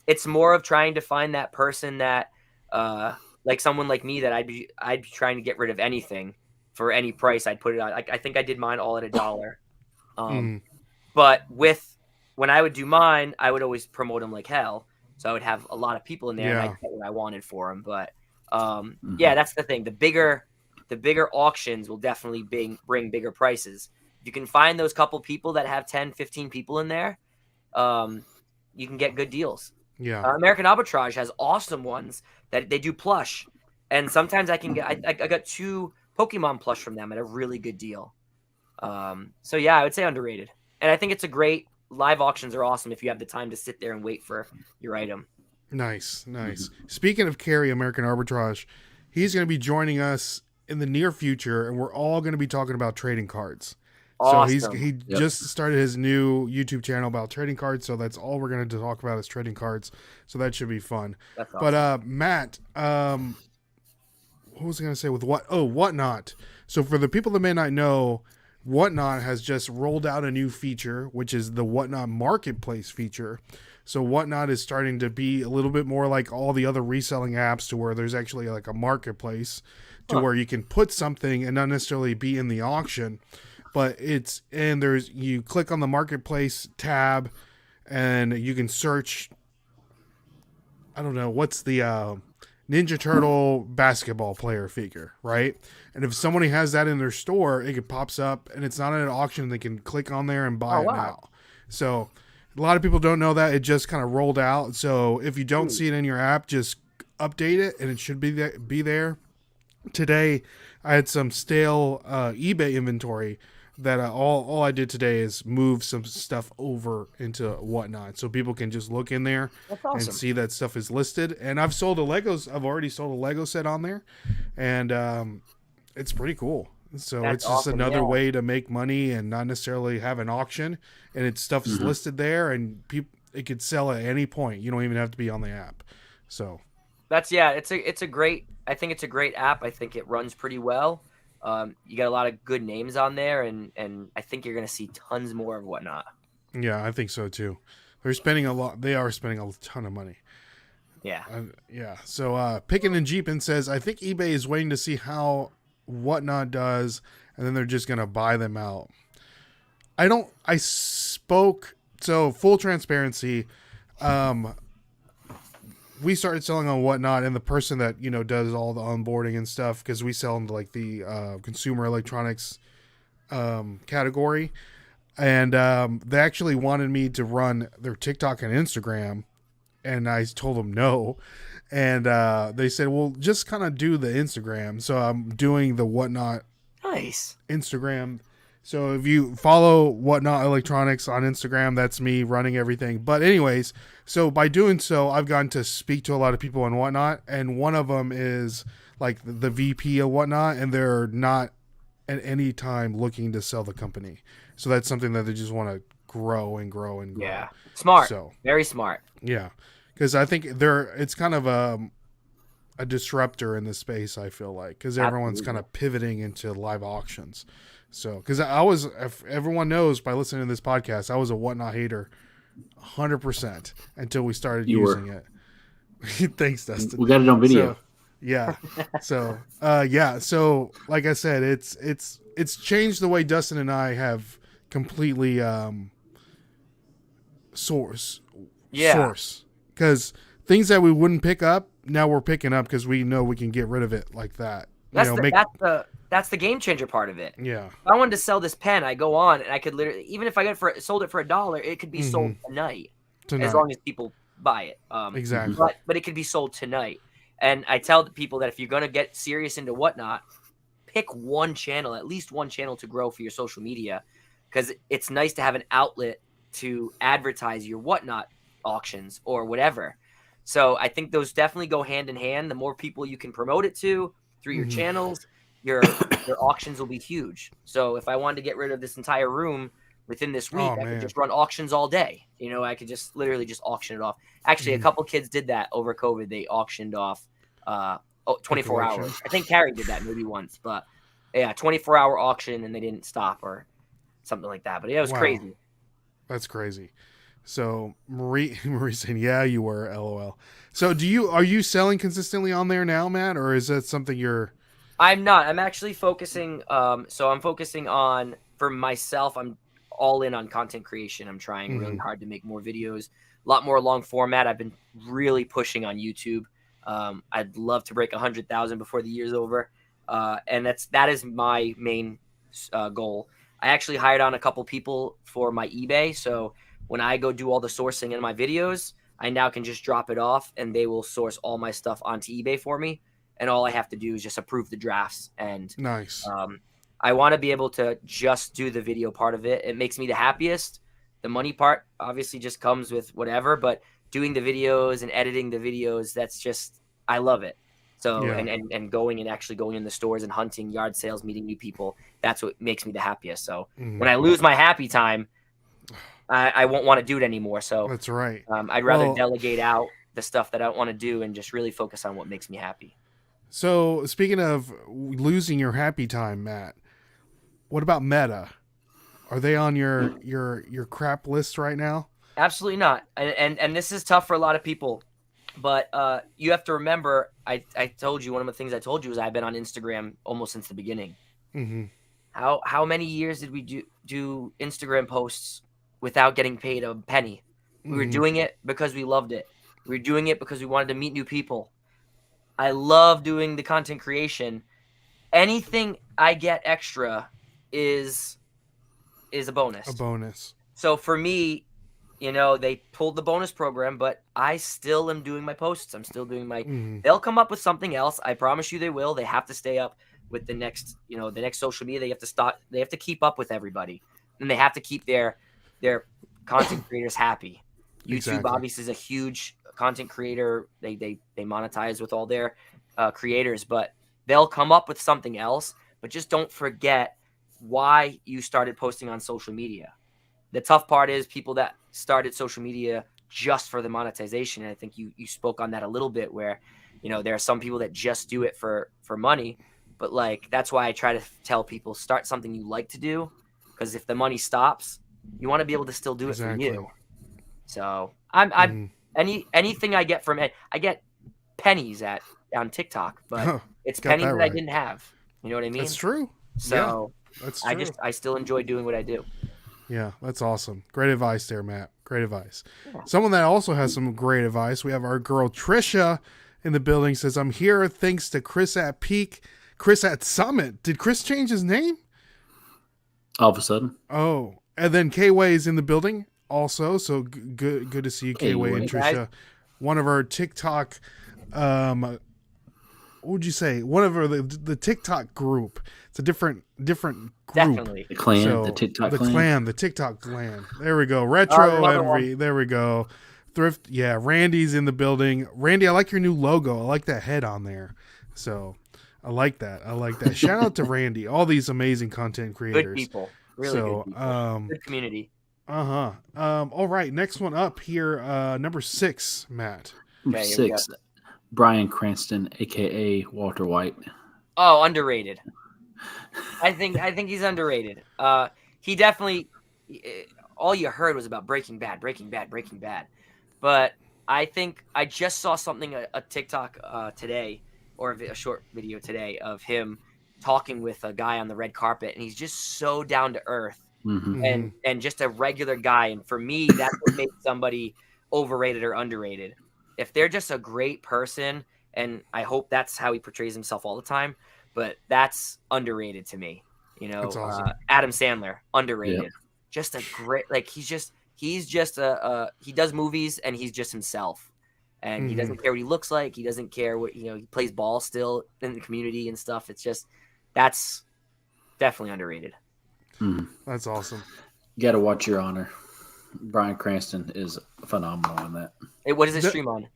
It's more of trying to find that person that, like someone like me, that I'd be trying to get rid of anything for any price. I'd put it on. I think I did mine all at $1. But when I would do mine, I would always promote them like hell. So I would have a lot of people in there, and I'd get what I wanted for them. But yeah, that's the thing. The bigger auctions will definitely bring bigger prices. If you can find those couple people that have 10, 15 people in there, you can get good deals. Yeah. American Arbitrage has awesome ones that they do plush. And sometimes I can get, I got 2 Pokemon plush from them at a really good deal. So yeah, I would say underrated. And I think it's a great, live auctions are awesome if you have the time to sit there and wait for your item. Nice. Speaking of Carrie, American Arbitrage, he's going to be joining us in the near future, and we're all going to be talking about trading cards. Awesome. So he just started his new YouTube channel about trading cards, so that's all we're going to talk about is trading cards. So that should be fun. That's awesome. But Matt, what was I going to say with Whatnot? So for the people that may not know, Whatnot has just rolled out a new feature, which is the Whatnot Marketplace feature. So Whatnot is starting to be a little bit more like all the other reselling apps, to where there's actually like a marketplace to where you can put something and not necessarily be in the auction, but you click on the marketplace tab and you can search. I don't know, what's the Ninja Turtle basketball player figure, right? And if somebody has that in their store, it pops up and it's not at an auction. They can click on there and buy it now. So a lot of people don't know that. It just kind of rolled out. So if you don't see it in your app, just update it and it should be there. Today, I had some stale eBay inventory that all I did today is move some stuff over into Whatnot, so people can just look in there and see that stuff is listed. And I've already sold a Lego set on there, and it's pretty cool. So it's just another way to make money and not necessarily have an auction, and its stuff is listed there, and it could sell at any point. You don't even have to be on the app. So it's a great. I think it's a great app. I think it runs pretty well. You got a lot of good names on there, and I think you're going to see tons more of Whatnot. Yeah, I think so too. They're spending a lot. They are spending a ton of money. Yeah. Yeah. So Pickin' and Jeepin' says, I think eBay is waiting to see how Whatnot does, and then they're just going to buy them out. So full transparency, we started selling on Whatnot, and the person that, does all the onboarding and stuff, because we sell into like the consumer electronics category. And they actually wanted me to run their TikTok and Instagram, and I told them no. And they said, well, just kind of do the Instagram. So I'm doing the Whatnot Instagram. So if you follow Whatnot Electronics on Instagram, that's me running everything. But anyways, so by doing so, I've gotten to speak to a lot of people on Whatnot, and one of them is like the VP of Whatnot, and they're not at any time looking to sell the company. So that's something that they just want to grow and grow and grow. Yeah, smart. So very smart. Yeah, because I think it's kind of a disruptor in the space, I feel like, because everyone's kind of pivoting into live auctions. So, because if everyone knows by listening to this podcast, I was a Whatnot hater 100% until we started using it. Thanks, Dustin. We got it on video. So, yeah. So, like I said, it's changed the way Dustin and I have completely source. Because things that we wouldn't pick up, now we're picking up because we know we can get rid of it like that. That's the game changer part of it. Yeah. If I wanted to sell this pen, I go on and I could literally, even if I sold it for $1, it could be sold tonight, as long as people buy it. Exactly. But it could be sold tonight. And I tell the people that if you're going to get serious into Whatnot, pick one channel, at least one channel to grow for your social media, because it's nice to have an outlet to advertise your Whatnot auctions or whatever. So I think those definitely go hand in hand. The more people you can promote it to through your channels, your auctions will be huge. So if I wanted to get rid of this entire room within this week, I could just run auctions all day. I could just literally just auction it off. Actually, a couple kids did that over COVID. They auctioned off 24 hours. I think Carrie did that maybe once, but yeah, 24-hour auction, and they didn't stop or something like that. But yeah, it was crazy. That's crazy. So Marie saying, yeah, you were, LOL. So are you selling consistently on there now, Matt, or is that something you're... I'm not. I'm actually focusing. So I'm focusing on, for myself, I'm all in on content creation. I'm trying really hard to make more videos, a lot more long format. I've been really pushing on YouTube. I'd love to break 100,000 before the year's over. And that is my main goal. I actually hired on a couple people for my eBay. So when I go do all the sourcing in my videos, I now can just drop it off and they will source all my stuff onto eBay for me. And all I have to do is just approve the drafts. And nice. I want to be able to just do the video part of it. It makes me the happiest. The money part obviously just comes with whatever, but doing the videos and editing the videos, that's just, I love it. So, and going and actually going in the stores and hunting yard sales, meeting new people, that's what makes me the happiest. So when I lose my happy time, I won't want to do it anymore. So that's right. I'd rather delegate out the stuff that I don't want to do and just really focus on what makes me happy. So speaking of losing your happy time, Matt, What about Meta? Are they on your crap list right now? Absolutely not. And this is tough for a lot of people. But you have to remember, I told you, one of the things I told you is I've been on Instagram almost since the beginning. Mm-hmm. How many years did we do Instagram posts without getting paid a penny? We were doing it because we loved it. We were doing it because we wanted to meet new people. I love doing the content creation. Anything I get extra is a bonus. A bonus. So for me, they pulled the bonus program, but I still am doing my posts. I'm still doing my. They'll come up with something else. I promise you, they will. They have to stay up with the next social media. They have to start. They have to keep up with everybody, and they have to keep their content creators happy. YouTube Exactly. obviously is a huge content creator. They monetize with all their creators, but they'll come up with something else. But just don't forget why you started posting on social media. The tough part is people that started social media just for the monetization. And I think you spoke on that a little bit where, there are some people that just do it for money. But that's why I try to tell people, start something you like to do. Because if the money stops, you want to be able to still do it for you. So I'm anything I get from it, I get pennies on TikTok, but it's pennies that I didn't have. You know what I mean? That's true. So yeah, that's true. I still enjoy doing what I do. Yeah, that's awesome. Great advice there, Matt. Great advice. Yeah. Someone that also has some great advice. We have our girl Trisha in the building. Says, I'm here thanks to Chris at Peak, Chris at Summit. Did Chris change his name? All of a sudden. Oh, and then K-Way is in the building also. So good to see you, K-Way and Trisha. One of our TikTok, what would you say? One of our, the TikTok group. It's a different group. Definitely. The clan, the TikTok clan. The TikTok clan. There we go. Retro Envy. There we go. Thrift. Yeah, Randy's in the building. Randy, I like your new logo. I like that head on there. So I like that. Shout out to Randy. All these amazing content creators. Good people. Really good people. Good community. All right. Next one up here. Number 6, Matt. Number 6. Bryan Cranston, a.k.a. Walter White. Oh, underrated. I think he's underrated. He definitely. All you heard was about Breaking Bad. But I think I just saw something a TikTok today, or a short video today of him talking with a guy on the red carpet, and he's just so down to earth and just a regular guy. And for me, that's what makes somebody overrated or underrated. If they're just a great person, and I hope that's how he portrays himself all the time. But that's underrated to me. Awesome. Adam Sandler, underrated. Yep. Just a great, he's just he does movies and he's just himself. And he doesn't care what he looks like. He doesn't care what, he plays ball still in the community and stuff. It's just, that's definitely underrated. That's awesome. You got to watch Your Honor. Bryan Cranston is phenomenal on that. Hey, what does it stream on?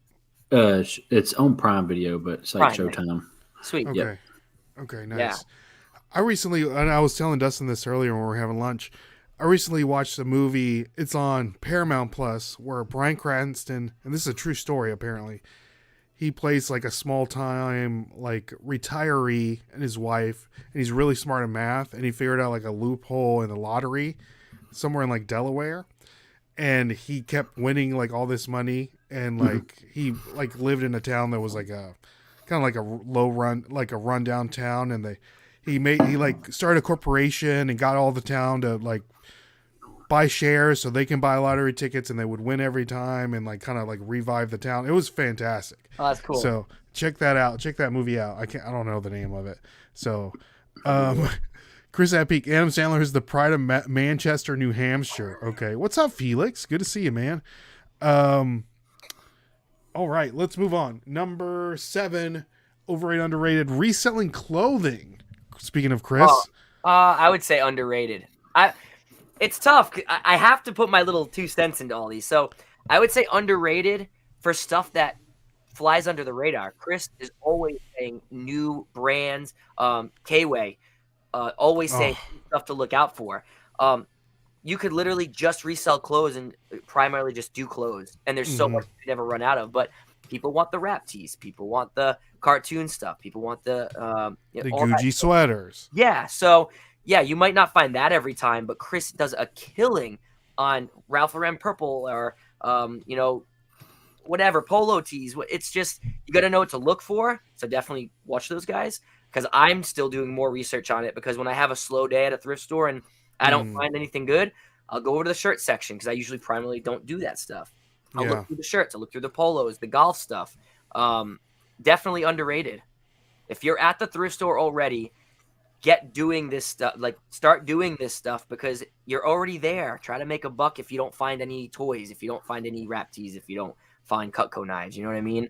It's on Prime Video, but it's like Prime, Showtime. Sweet. Okay. Yep. Okay, nice. Yeah. I recently, and I was telling Dustin this earlier when we were having lunch, I recently watched a movie, it's on Paramount Plus, where Bryan Cranston, and this is a true story apparently, he plays a small-time, retiree and his wife, and he's really smart at math, and he figured out, a loophole in the lottery somewhere in, Delaware, and he kept winning, all this money, and, he, lived in a town that was, kind of a low run, a rundown town, and he started a corporation and got all the town to buy shares so they can buy lottery tickets, and they would win every time and revive the town. It was fantastic. Oh, that's cool. So check that out. Check that movie out. I don't know the name of it. So, Chris at Peak, Adam Sandler is the pride of Manchester, New Hampshire. Okay. What's up, Felix? Good to see you, man. All right, let's move on. Number 7, overrated, underrated, reselling clothing. Speaking of Chris. I would say underrated. It's tough. I have to put my little 2 cents into all these. So I would say underrated for stuff that flies under the radar. Chris is always saying new brands. K-Way, always saying stuff to look out for. You could literally just resell clothes and primarily just do clothes. And there's so much you never run out of. But people want the rap tees. People want the cartoon stuff. People want the Gucci sweaters. Yeah. So yeah, you might not find that every time, but Chris does a killing on Ralph Lauren purple or whatever polo tees. It's just you got to know what to look for. So definitely watch those guys because I'm still doing more research on it because when I have a slow day at a thrift store and I don't find anything good, I'll go over to the shirt section because I usually primarily don't do that stuff. I'll look through the shirts. I'll look through the polos, the golf stuff. Definitely underrated. If you're at the thrift store already, get doing this stuff. Like start doing this stuff because you're already there. Try to make a buck if you don't find any toys, if you don't find any wrap tees, if you don't find Cutco knives. You know what I mean?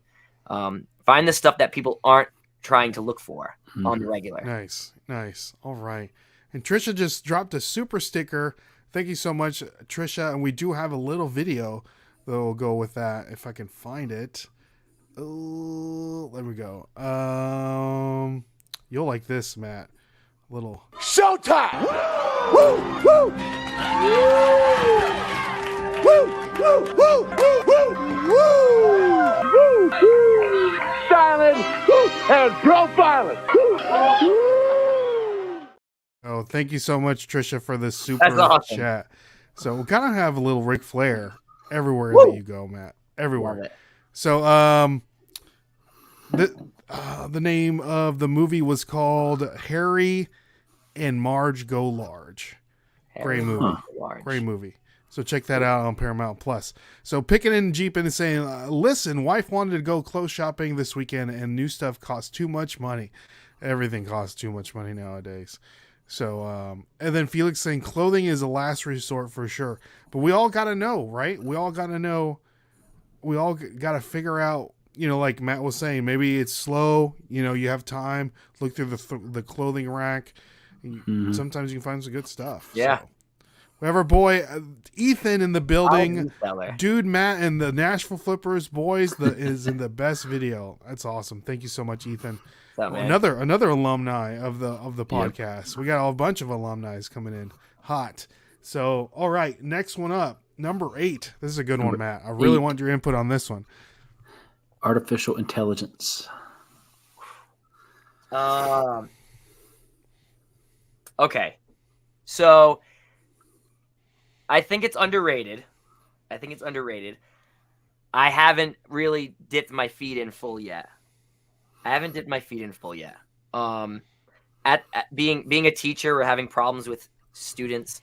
Find the stuff that people aren't trying to look for on the regular. Nice. All right. And Trisha just dropped a super sticker. Thank you so much, Trisha. And we do have a little video that will go with that if I can find it. Oh, there we go. You'll like this, Matt. A little Showtime! Woo! Woo! Woo! Woo! Woo! Woo! Woo! Woo! Silent and profiling. Oh, thank you so much, Trisha, for this super awesome. chat. So we'll kind of have a little Ric Flair everywhere that you go, Matt. Everywhere. Love it. So, the name of the movie was called Harry and Marge Go Large. Great movie. Great movie. So check that out on Paramount Plus. So picking and jeeping and saying, listen, wife wanted to go clothes shopping this weekend and new stuff costs too much money. Everything costs too much money nowadays. So, and then Felix saying clothing is a last resort for sure. But we all got to know, right? We all got to know. We all got to figure out, like Matt was saying, maybe it's slow. You have time. Look through the clothing rack. Sometimes you can find some good stuff. Yeah. So. We have our boy Ethan in the building. Oh, Dude, Matt and the Nashville Flippers boys is in the best video. That's awesome. Thank you so much, Ethan. Up, Another alumni of the podcast. Yep. We got a bunch of alumni coming in hot. So, all right, next one up, number 8. This is a good one, Matt. I really want your input on this one. Artificial intelligence. Okay, so I think it's underrated. I haven't really dipped my feet in full yet. At being a teacher, we're having problems with students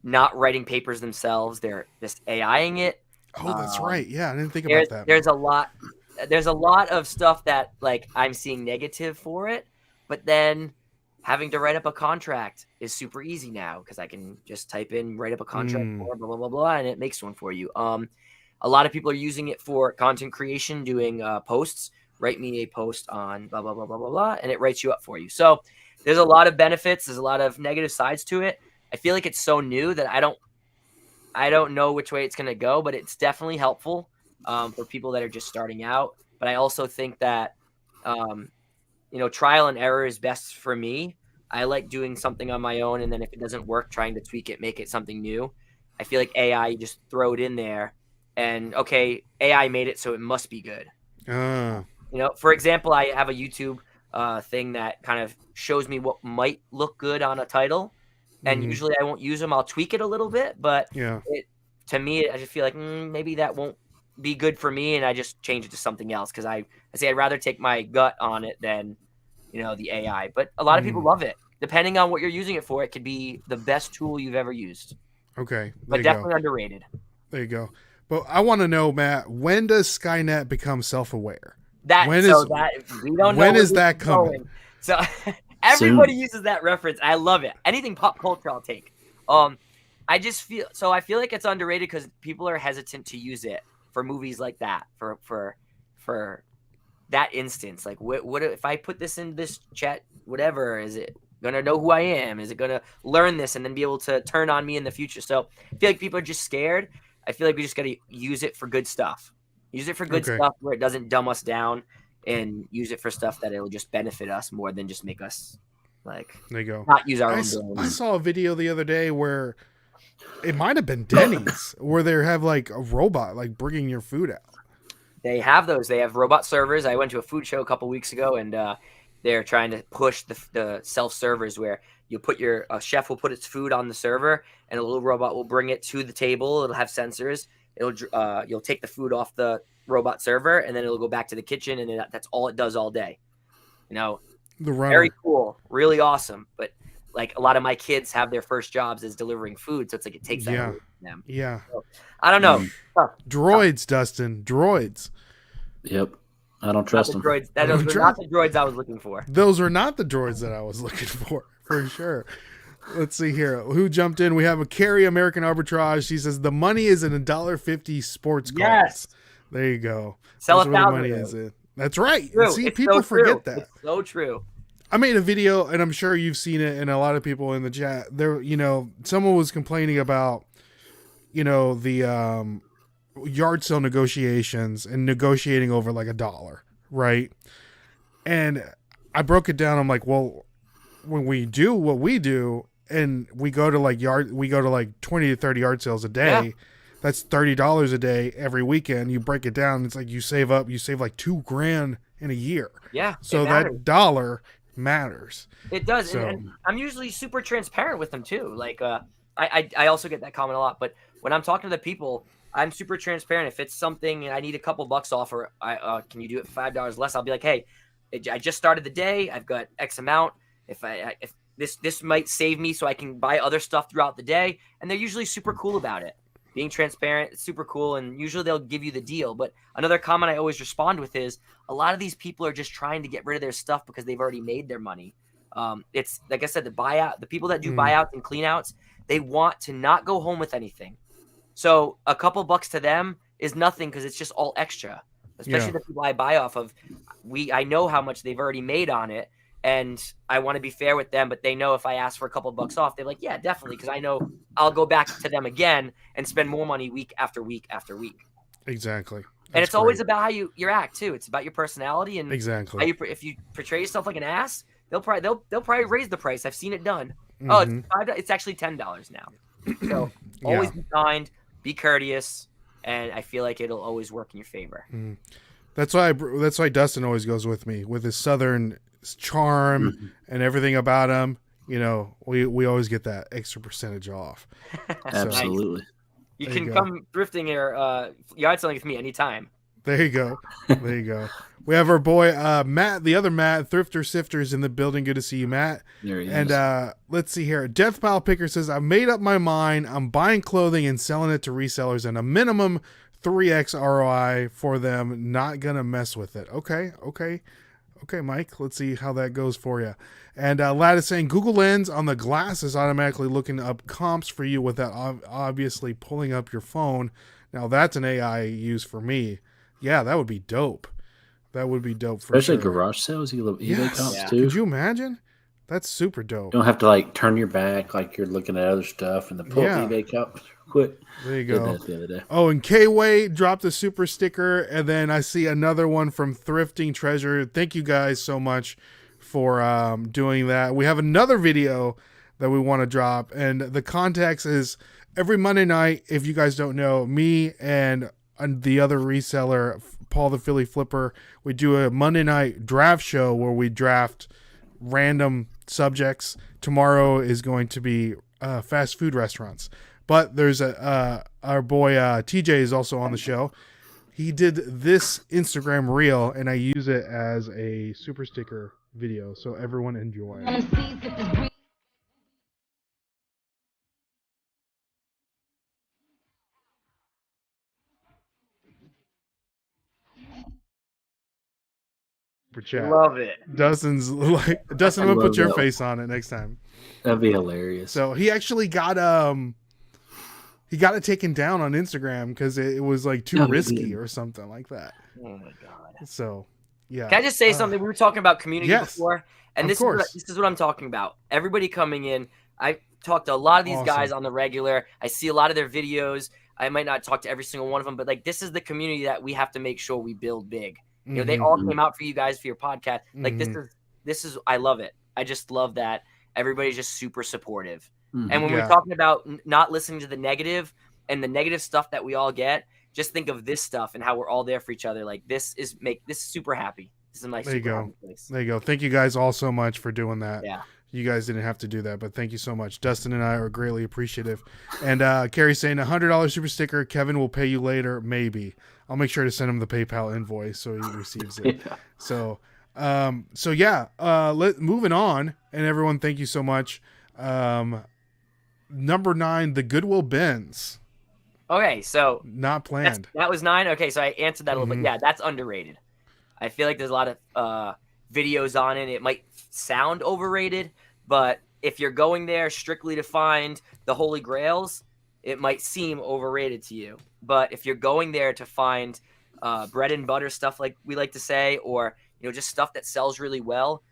not writing papers themselves. They're just AIing it. Oh, that's right. Yeah, I didn't think about that. There's a lot of stuff that like I'm seeing negative for it, but then having to write up a contract is super easy now because I can just type in write up a contract for blah blah blah blah and it makes one for you. A lot of people are using it for content creation, doing posts. Write me a post on blah blah blah blah blah blah, and it writes you up for you. So there's a lot of benefits. There's a lot of negative sides to it. I feel like it's so new that I don't know which way it's gonna go, but it's definitely helpful for people that are just starting out. But I also think that trial and error is best for me. I like doing something on my own, and then if it doesn't work, trying to tweak it, make it something new. I feel like AI, you just throw it in there, and okay, AI made it, so it must be good. For example, I have a YouTube thing that kind of shows me what might look good on a title, and usually I won't use them. I'll tweak it a little bit, but to me, I just feel like maybe that won't be good for me, and I just change it to something else because I say I'd rather take my gut on it than the AI. But a lot of people love it. Depending on what you're using it for, it could be the best tool you've ever used. Okay, but definitely underrated. There you go. But I want to know, Matt, when does Skynet become self-aware? We don't know when is that coming? So everybody uses that reference. I love it. Anything pop culture, I'll take. I feel like it's underrated because people are hesitant to use it for movies like that. For that instance, like what if I put this in this chat? Whatever, is it gonna know who I am? Is it gonna learn this and then be able to turn on me in the future? So I feel like people are just scared. I feel like we just gotta use it for good stuff. Use it for good stuff where it doesn't dumb us down, and use it for stuff that it'll just benefit us more than just make us like there you go. Not use our own brains. I saw a video the other day where it might have been Denny's where they have like a robot like bringing your food out. They have those. They have robot servers. I went to a food show a couple weeks ago, and they're trying to push the self-servers where a chef will put its food on the server and a little robot will bring it to the table. It'll have sensors. You'll take the food off the robot server and then it'll go back to the kitchen and that's all it does all day. The very cool, really awesome. But like a lot of my kids have their first jobs as delivering food, so it's like it takes that away from them. Yeah. So, I don't know. Droids, Dustin. Droids. Yep. I don't trust them. Those are not the droids I was looking for. Those are not the droids that I was looking for sure. Let's see here. Who jumped in? We have a Carrie American Arbitrage. She says the money is in $1.50 sports cards. Yes. There you go. Sell That's where the 1,000 money of is those. in. That's right. True. See, It's people so forget true. that. It's so true. I made a video, and I'm sure you've seen it, and a lot of people in the chat. There, someone was complaining about, the yard sale negotiations and negotiating over like $1, right? And I broke it down. I'm like, well, when we do what we do, and we go to like 20 to 30 yard sales a day. That's $30 a day every weekend. You break it down, it's like you save like $2,000 in a year. Yeah. So that dollar matters. It does. So, and I'm usually super transparent with them too. Like I also get that comment a lot, but when I'm talking to the people, I'm super transparent. If it's something and I need a couple bucks off, or can you do it for $5 less? I'll be like, hey, I just started the day. I've got X amount. If this might save me so I can buy other stuff throughout the day. And they're usually super cool about it. Being transparent, it's super cool, and usually they'll give you the deal. But another comment I always respond with is a lot of these people are just trying to get rid of their stuff because they've already made their money. It's like I said, the people that do buyouts and cleanouts, they want to not go home with anything. So a couple bucks to them is nothing because it's just all extra. Especially the people I buy off of. I know how much they've already made on it. And I want to be fair with them, but they know if I ask for a couple of bucks off, they're like, yeah, definitely, because I know I'll go back to them again and spend more money week after week after week. Exactly. And it's always about how you act too. It's about your personality and exactly. If you portray yourself like an ass, they'll probably raise the price. I've seen it done. Mm-hmm. Oh, it's actually $10 now. So always be kind, be courteous, and I feel like it'll always work in your favor. Mm. That's why Dustin always goes with me with his Southern charm and everything about him. We always get that extra percentage off. Absolutely. You can come thrifting or yard selling with me anytime. There you go. We have our boy Matt, the other Matt, Thrifter Sifters in the building. Good to see you, Matt. There he is. And let's see here. Death Pile Picker says, I've made up my mind. I'm buying clothing and selling it to resellers and a minimum 3x ROI for them. Not gonna mess with it. Okay, Mike, let's see how that goes for you. And Lad is saying Google Lens on the glass is automatically looking up comps for you without obviously pulling up your phone. Now that's an AI use for me. Yeah, that would be dope. For especially sure. garage sales, eBay comps Yeah. too. Could you imagine? That's super dope. You don't have to like turn your back like you're looking at other stuff and the pull eBay comp quick. There you Did go. that the other day. Oh, and K-Way dropped a super sticker, and then I see another one from Thrifting Treasure. Thank you guys so much for doing that. We have another video that we want to drop, and the context is every Monday night, if you guys don't know, me and the other reseller, Paul the Philly Flipper, we do a Monday night draft show where we draft random subjects. Tomorrow is going to be fast food restaurants. But there's our boy TJ is also on the show. He did this Instagram reel, and I use it as a super sticker video. So everyone enjoy. For chat. Love it. Dustin, I'm gonna put your face on it next time. That'd be hilarious. So he actually got it taken down on Instagram because it was like too risky or something like that. Oh my god. So yeah. Can I just say something? We were talking about community before, and this is what I'm talking about. Everybody coming in. I talk to a lot of these guys on the regular. I see a lot of their videos. I might not talk to every single one of them, but like this is the community that we have to make sure we build big. You know, they all came out for you guys for your podcast. Like this is I love it. I just love that everybody's just super supportive. And when we're talking about not listening to the negative and the negative stuff that we all get, just think of this stuff and how we're all there for each other. Like this is super happy. This is my There you super go. hobby place. There you go. Thank you guys all so much for doing that. Yeah. You guys didn't have to do that, but thank you so much. Dustin and I are greatly appreciative. And Carrie's saying $100 super sticker. Kevin will pay you later. Maybe. I'll make sure to send him the PayPal invoice so he receives it. Yeah. So moving on. And everyone, thank you so much. Number 9, the Goodwill bins. Okay, so Not planned. that was 9. Okay, so I answered that a little Mhm. bit. Yeah, that's underrated. I feel like there's a lot of videos on it. It might sound overrated, but if you're going there strictly to find the Holy Grails, it might seem overrated to you. But if you're going there to find bread and butter stuff, like we like to say, or just stuff that sells really well,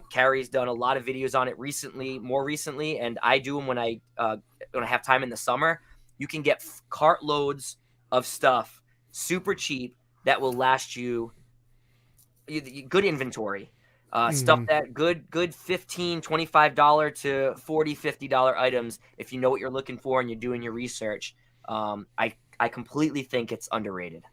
Carrie's done a lot of videos on it more recently, and I do them when I have time in the summer. You can get cartloads of stuff super cheap that will last you. Good inventory, stuff that good $15, $25 to $40, $50 items. If you know what you're looking for and you're doing your research, I completely think it's underrated.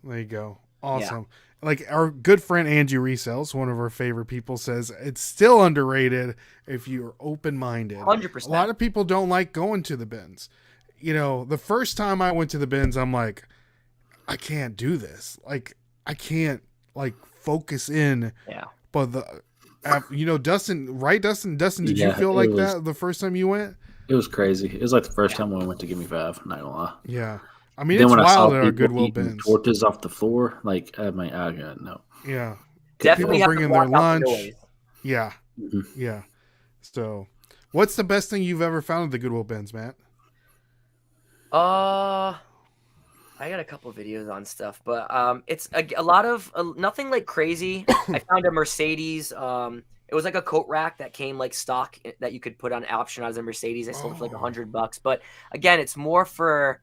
There you go. Awesome. Yeah. Like our good friend Angie Resells, one of our favorite people, says it's still underrated if you're open-minded. 100%. A lot of people don't like going to the bins. The first time I went to the bins, I'm like, I can't do this. Like, I can't focus in. Yeah. But Dustin, right? Dustin, did you feel like that the first time you went? It was crazy. It was like the first time when we went to Give Me Five. Not gonna lie. Yeah. I mean, then it's wild at our Goodwill bins. Tortas off the floor, no. Yeah. Definitely people bringing their lunch. The Yeah. So, what's the best thing you've ever found at the Goodwill bins, Matt? I got a couple of videos on stuff, but it's a lot of nothing like crazy. I found a Mercedes. It was like a coat rack that came like stock that you could put on option as a Mercedes. I sold it for like $100. But again, it's more for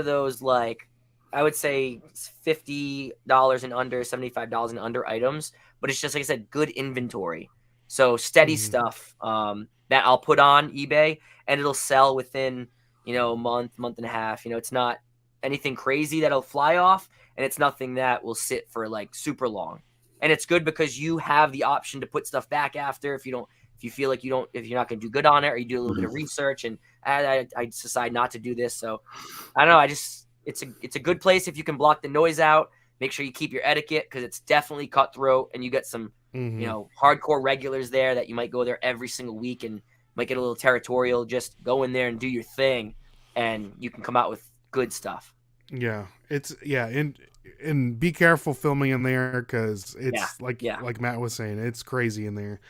those, like, I would say $50 and under, $75 and under items. But it's just, like I said, good inventory. So steady stuff that I'll put on eBay and it'll sell within a month and a half. It's not anything crazy that'll fly off, and it's nothing that will sit for like super long. And it's good because you have the option to put stuff back after if you feel like if you're not going to do good on it, or you do a little bit of research and I decide not to do this. So I don't know. It's a good place if you can block the noise out. Make sure you keep your etiquette, because it's definitely cutthroat, and you get some hardcore regulars there that you might go there every single week and might get a little territorial. Just go in there and do your thing, and you can come out with good stuff. Yeah, and be careful filming in there, because it's like Matt was saying, it's crazy in there.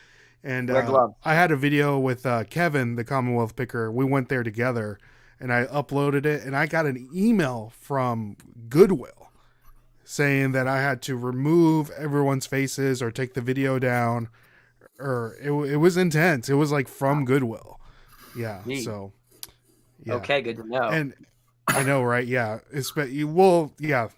And I had a video with Kevin, the Commonwealth Picker. We went there together, and I uploaded it, and I got an email from Goodwill saying that I had to remove everyone's faces or take the video down, or it was intense. It was like from Goodwill. Yeah. Neat. So. Yeah. Okay, good to know. And I know, right? Yeah. Yeah.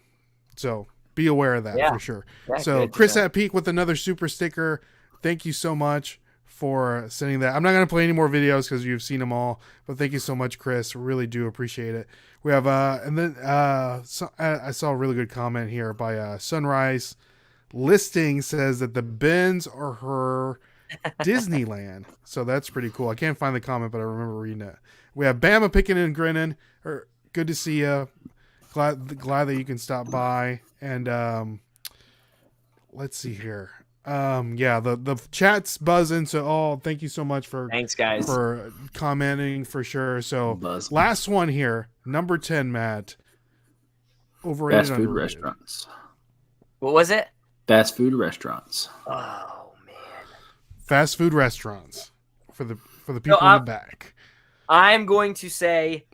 So be aware of that for sure. That's so Chris at Peak with another super sticker. Thank you so much for sending that. I'm not going to play any more videos because you've seen them all, but thank you so much, Chris. Really do appreciate it. We have, and then I saw a really good comment here by Sunrise Listing, says that the bins are her Disneyland. So that's pretty cool. I can't find the comment, but I remember reading it. We have Bama picking and grinning. Good to see you. Glad that you can stop by. And let's see here. The chat's buzzing. So thank you so much thanks guys for commenting for sure. So last one here, number 10, Matt. Overrated, fast food underrated. Restaurants. What was it? Fast food restaurants. Oh man. Fast food restaurants for the people in the back. I'm going to say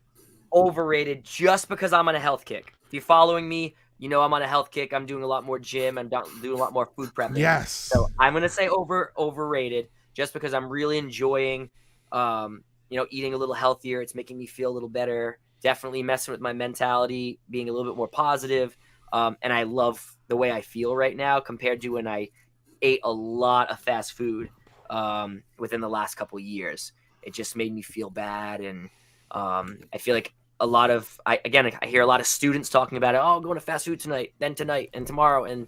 overrated just because I'm on a health kick. If you're following me, I'm on a health kick. I'm doing a lot more gym. I'm doing a lot more food prepping. Yes. So I'm going to say overrated just because I'm really enjoying, eating a little healthier. It's making me feel a little better. Definitely messing with my mentality, being a little bit more positive. And I love the way I feel right now compared to when I ate a lot of fast food within the last couple of years. It just made me feel bad. And I feel like I hear a lot of students talking about it. Oh, I'm going to fast food tonight, then tonight and tomorrow. And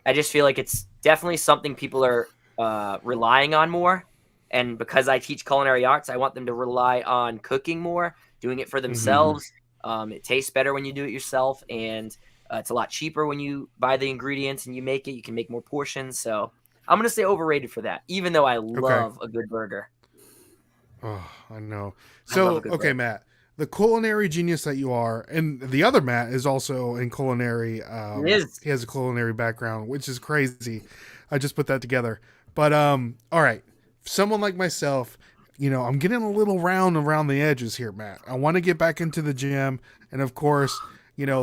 I just feel like it's definitely something people are relying on more. And because I teach culinary arts, I want them to rely on cooking more, doing it for themselves. It tastes better when you do it yourself, and it's a lot cheaper when you buy the ingredients and you make it. You can make more portions. So I'm going to say overrated for that, even though I love a good burger. Oh, I know. So, okay, burger. Matt, the culinary genius that you are, and the other Matt is also in culinary. He has a culinary background, which is crazy. I just put that together. But, all right. Someone like myself, I'm getting a little round around the edges here, Matt. I want to get back into the gym. And of course,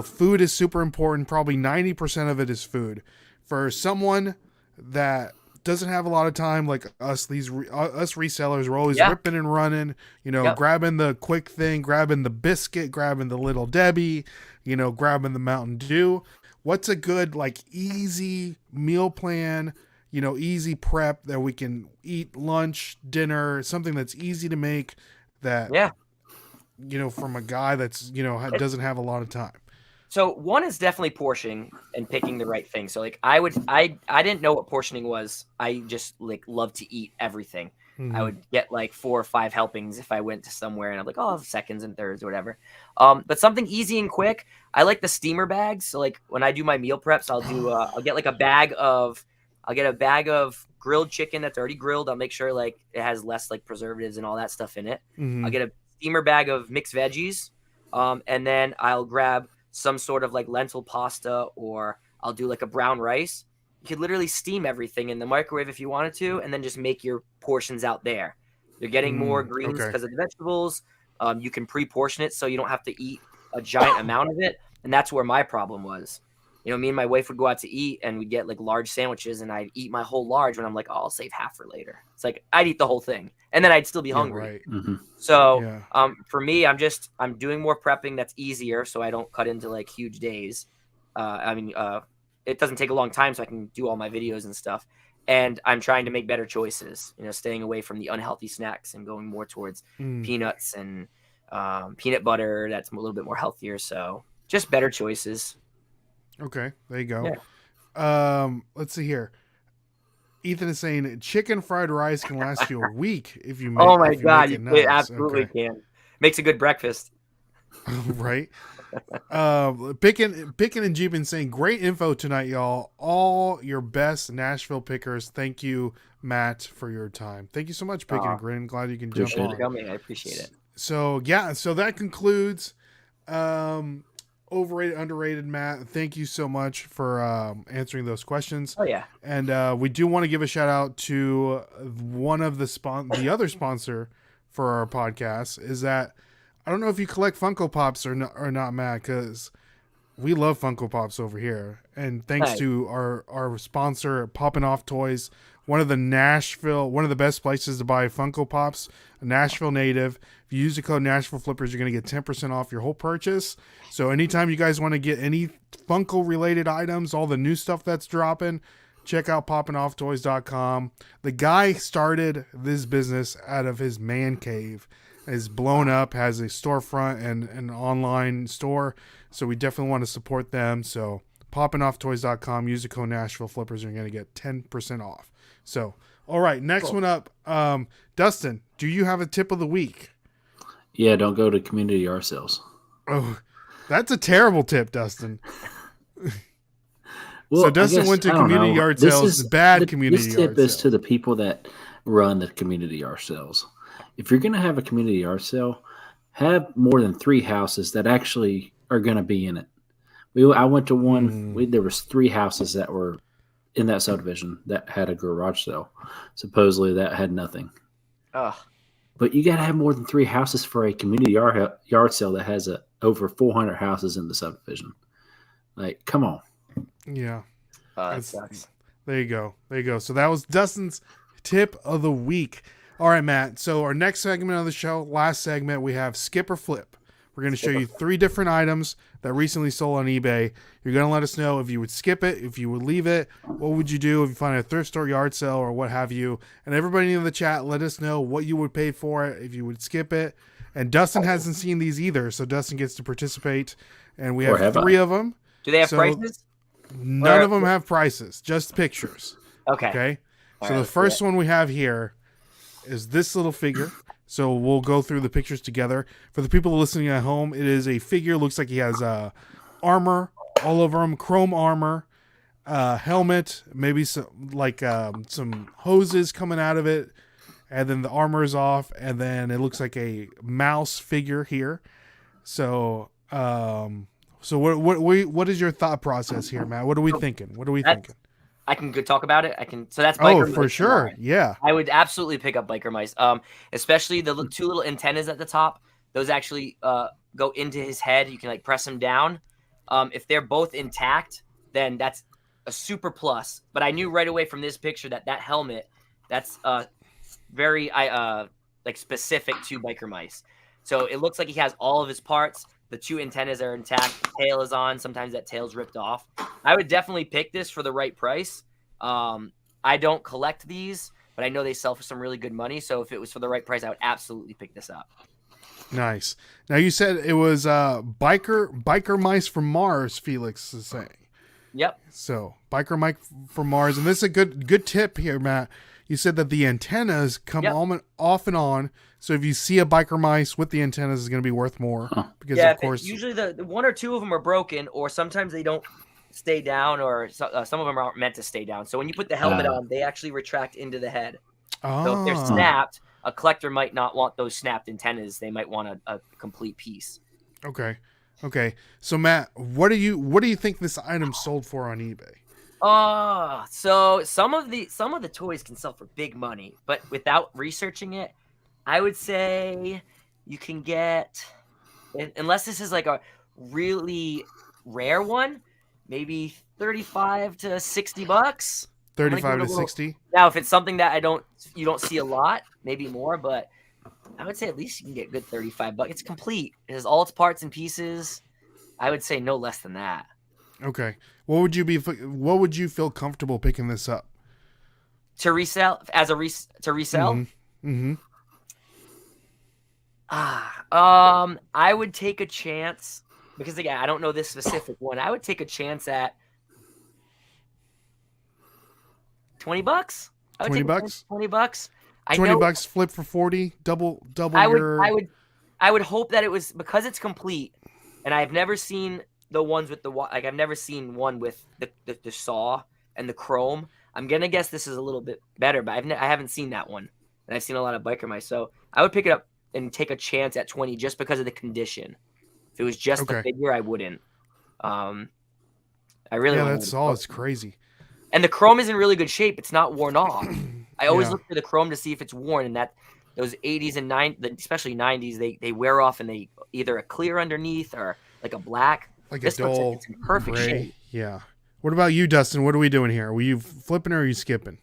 food is super important. Probably 90% of it is food. For someone that doesn't have a lot of time like us, us resellers, we're always ripping and running, grabbing the quick thing, grabbing the biscuit, grabbing the Little Debbie, grabbing the Mountain Dew. What's a good, easy meal plan, easy prep that we can eat lunch, dinner, something that's easy to make that, from a guy that's, doesn't have a lot of time. So one is definitely portioning and picking the right thing. So I didn't know what portioning was. I just love to eat everything. I would get 4 or 5 helpings if I went to somewhere, and I'm like, oh, I'll have seconds and thirds or whatever. But something easy and quick. I like the steamer bags. So when I do my meal preps, I'll get a bag of grilled chicken that's already grilled. I'll make sure it has less preservatives and all that stuff in it. I'll get a steamer bag of mixed veggies. And then I'll grab some sort of lentil pasta, or I'll do a brown rice. You could literally steam everything in the microwave if you wanted to, and then just make your portions out there. You're getting more greens because of the vegetables. You can pre-portion it so you don't have to eat a giant amount of it. And that's where my problem was. Me and my wife would go out to eat, and we'd get large sandwiches, and I'd eat my whole large when I'm like, oh, I'll save half for later. It's I'd eat the whole thing, and then I'd still be hungry. Right. So for me, I'm doing more prepping that's easier, so I don't cut into huge days. It doesn't take a long time, so I can do all my videos and stuff. And I'm trying to make better choices, staying away from the unhealthy snacks and going more towards peanuts and peanut butter. That's a little bit more healthier. So just better choices. Okay, there you go. Yeah. Let's see here. Ethan is saying chicken fried rice can last you a week if you make. Oh my god, it absolutely can. Makes a good breakfast. Right. Picking and Jeepin saying great info tonight, y'all. All your best Nashville pickers. Thank you, Matt, for your time. Thank you so much, Picking and Grin. Glad you can jump on. I appreciate it. So that concludes overrated, underrated, Matt. Thank you so much for answering those questions. Oh yeah. And we do want to give a shout out to one of the other sponsor for our podcast. Is that I don't know if you collect Funko Pops or not, Matt, because we love Funko Pops over here. And thanks to our sponsor, Poppin Toys, one of the best places to buy Funko Pops, a Nashville native. If you use the code NashvilleFlippers, you're going to get 10% off your whole purchase. So anytime you guys want to get any Funko-related items, all the new stuff that's dropping, check out poppinofftoys.com. The guy started this business out of his man cave. Is blown up, has a storefront and an online store. So we definitely want to support them. So poppinofftoys.com, use the code NashvilleFlippers, and you're going to get 10% off. So, all right, next one up. Dustin, do you have a tip of the week? Yeah, don't go to community yard sales. Oh, that's a terrible tip, Dustin. Well, so Dustin went to community yard sales. Community this yard tip is sale. to the people that run the community yard sales. If you're going to have a community yard sale, have more than 3 houses that actually are going to be in it. I went to one. There was 3 houses that were in that subdivision that had a garage sale. Supposedly that had nothing. Ugh. But you got to have more than 3 houses for a community yard sale that has over 400 houses in the subdivision. Come on. Yeah. That sucks. There you go. So that was Dustin's tip of the week. All right, Matt. So our next segment of the show, last segment, we have Skip or Flip. We're going to show you 3 different items that recently sold on eBay. You're going to let us know if you would skip it, if you would leave it, what would you do if you find a thrift store yard sale or what have you. And everybody in the chat, let us know what you would pay for it, if you would skip it. And Dustin hasn't seen these either, so Dustin gets to participate. And we have 3 of them. Do they have prices? None of them have prices, just pictures. Okay. Okay. All So right, the let's first do one we have here is this little figure. So we'll go through the pictures together. For the people listening at home, it is a figure. Looks like he has armor all over him, chrome armor, helmet, maybe some hoses coming out of it, and then the armor is off, and then it looks like a mouse figure here. So, what is your thought process here, Matt? What are we thinking? What are we thinking? I can go talk about it. So that's biker mice for sure. tomorrow. Yeah. I would absolutely pick up biker mice. Especially the two little antennas at the top. Those actually go into his head. You can like press them down. If they're both intact, then that's a super plus. But I knew right away from this picture that helmet, that's very like specific to biker mice. So it looks like he has all of his parts. The two antennas are intact. The tail is on. Sometimes that tail's ripped off. I would definitely pick this for the right price. I don't collect these, but I know they sell for some really good money. So if it was for the right price, I would absolutely pick this up. Nice. Now you said it was biker mice from Mars, Felix is saying. Yep. So biker mice from Mars, and this is a good tip here, Matt. You said that the antennas come off and on. So if you see a biker mice with the antennas, it's going to be worth more because of course usually the one or two of them are broken, or sometimes they don't stay down, or some of them aren't meant to stay down. So when you put the helmet on, they actually retract into the head. So if they're snapped, a collector might not want those snapped antennas. They might want a complete piece. Okay. So Matt, what do you think this item sold for on eBay? So some of the toys can sell for big money, but without researching it, I would say you can get, unless this is like a really rare one, maybe $35 to $60. 35 to 60. Now, if it's something that you don't see a lot, maybe more, but I would say at least you can get good $35. It's complete. It has all its parts and pieces. I would say no less than that. Okay. What would you feel comfortable picking this up? To resell to resell? Mm-hmm. I would take a chance because again, I don't know this specific one. I would take a chance at $20. $20? $20? $20 flip for 40, double I would hope that it was because it's complete, and I've never seen the ones with I've never seen one with the saw and the chrome. I'm gonna guess this is a little bit better, but I haven't seen that one, and I've seen a lot of biker mice, so I would pick it up and take a chance at 20 just because of the condition. If it was just the figure, I wouldn't. I really that saw is crazy, and the chrome is in really good shape. It's not worn off. I always look for the chrome to see if it's worn, and that those 80s and 90s, especially 90s, they wear off, and they either a clear underneath or like a black. Like this a dull looks like it's in perfect gray. shape. Yeah. What about you, Dustin? What are we doing here? Were you flipping or are you skipping?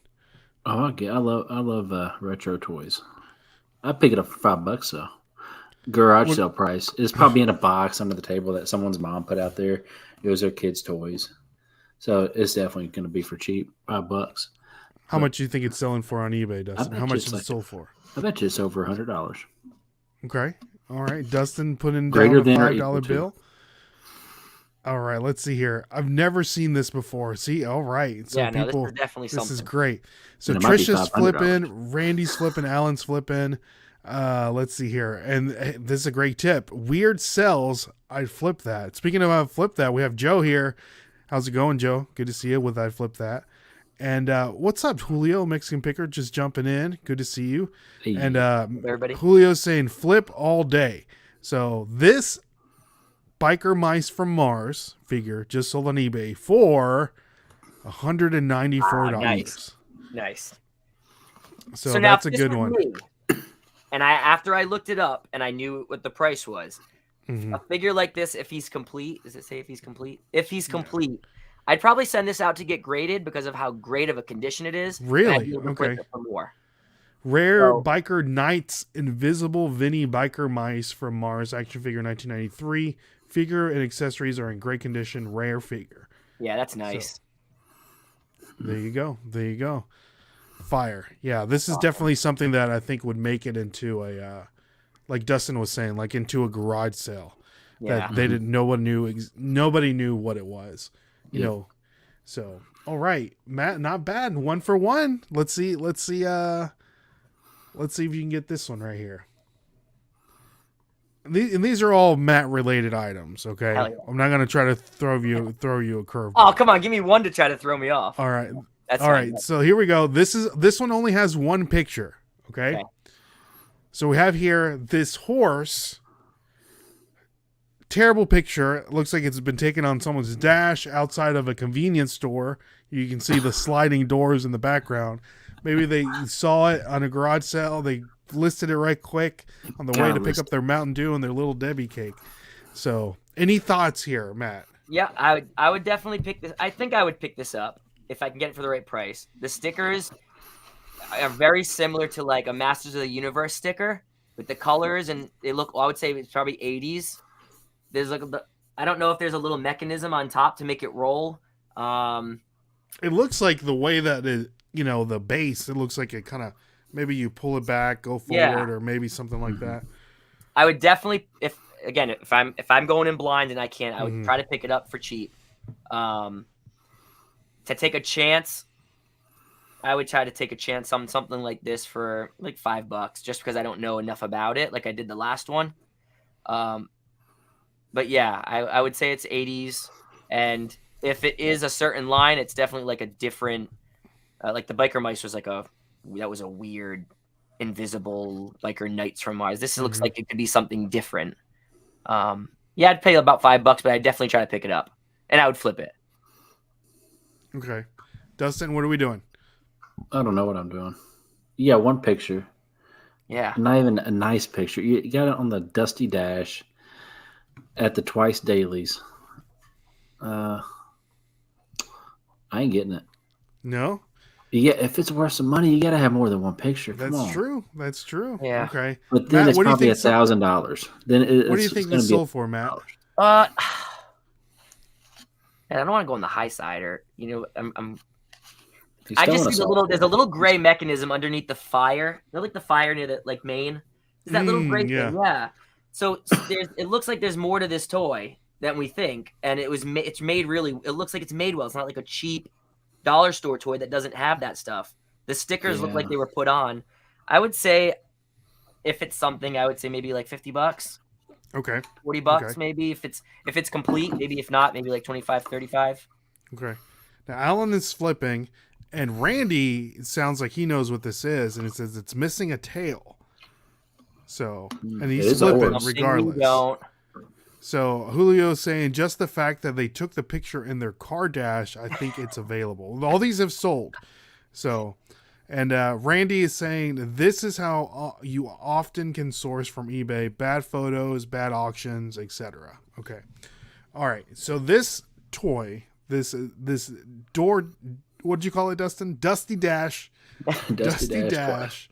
Oh, okay. I love retro toys. I pick it up for $5 though. Garage sale price. It's probably in a box under the table that someone's mom put out there. It was their kids' toys, so it's definitely going to be for cheap. $5. How much do you think it's selling for on eBay, Dustin? How much is it sold for? I bet you it's over $100. Okay. All right. Dustin put in Greater down a than or $5 bill. All right. Let's see here. I've never seen this before. See? All right. So this is definitely something. This is great. So And it might be Trisha's $500. flipping, Randy's flipping, Alan's flipping. Let's see here. And this is a great tip. Weird sells. I'd flip that. Speaking of I'd flip that, we have Joe here. How's it going, Joe? Good to see you with I'd flip that. And what's up, Julio, Mexican Picker, just jumping in. Good to see you. Hey. And everybody. Julio's saying flip all day. So this biker mice from Mars figure just sold on eBay for $194. Nice. So now that's a if this good were one. me, and after I looked it up and I knew what the price was, a figure like this, if he's complete, does it say if he's complete? If he's complete, I'd probably send this out to get graded because of how great of a condition it is. Really? Okay. For more. Rare Biker Knights Invisible Vinny Biker Mice from Mars action figure 1993. Figure and accessories are in great condition. Rare figure. Yeah, that's nice. So, there you go. Fire. Yeah, this is definitely something that I think would make it into a, like Dustin was saying, like into a garage sale. Yeah. That they didn't. Nobody knew what it was. You know, So, all right, Matt, not bad. 1 for 1. Let's see if you can get this one right here. And these are all Matt related items, okay? Hell yeah. I'm not gonna try to throw you a curveball. Oh, come on, give me one to try to throw me off. All right. That's All fine. right. So here we go. This one only has one picture, okay? Okay. So we have here this horse. Terrible picture. It looks like it's been taken on someone's dash outside of a convenience store. You can see the sliding doors in the background. Maybe they saw it on a garage sale. They listed it right quick on the way to pick up their Mountain Dew and their Little Debbie cake. So, any thoughts here, Matt? Yeah, I would definitely pick this. I think I would pick this up if I can get it for the right price. The stickers are very similar to like a Masters of the Universe sticker with the colors, and they look. I would say it's probably 80s. There's like I don't know if there's a little mechanism on top to make it roll. It looks like the way that the base. It looks like it kind of maybe you pull it back, go forward, or maybe something like that. I would definitely if I'm going in blind and I can't, I would try to pick it up for cheap. To take a chance, I would try to take a chance on something like this for like $5, just because I don't know enough about it, like I did the last one. But yeah, I would say it's 80s, and if it is a certain line, it's definitely like a different, like the Biker Mice was that was a weird, invisible Biker Knights from Mars. This looks like it could be something different. Yeah, I'd pay about $5, but I'd definitely try to pick it up, and I would flip it. Okay, Dustin, what are we doing? I don't know what I'm doing. Yeah, one picture. Yeah, Not even a nice picture. You got it on the Dusty Dash at the Twice Dailies. I ain't getting it. No? Yeah, if it's worth some money, you got to have more than one picture. Come on. True. That's true. Yeah. Okay. But then Matt, it's what do you probably think $1,000. Then what do you think this sold for, Matt? and I don't want to go on the high side, or I just see there's a little gray mechanism underneath the fire. You know, like the fire near the main. Is that little gray thing? Yeah. So it looks like there's more to this toy than we think, and it's made really. It looks like it's made well. It's not like a cheap dollar store toy that doesn't have that stuff. The stickers look like they were put on. I would say, if it's something, I would say maybe like $50. Okay. $40 maybe if it's complete. Maybe if not, maybe like 25, 35. Okay. Now Alan is flipping, and Randy sounds like he knows what this is, and it says it's missing a tail. So, and he's flipping regardless. So Julio's saying just the fact that they took the picture in their car dash, I think it's available. All these have sold. So, and Randy is saying this is how you often can source from eBay: bad photos, bad auctions, etc. Okay. All right. So this toy, this door, what did you call it, Dustin? Dusty Dash. Dusty Dash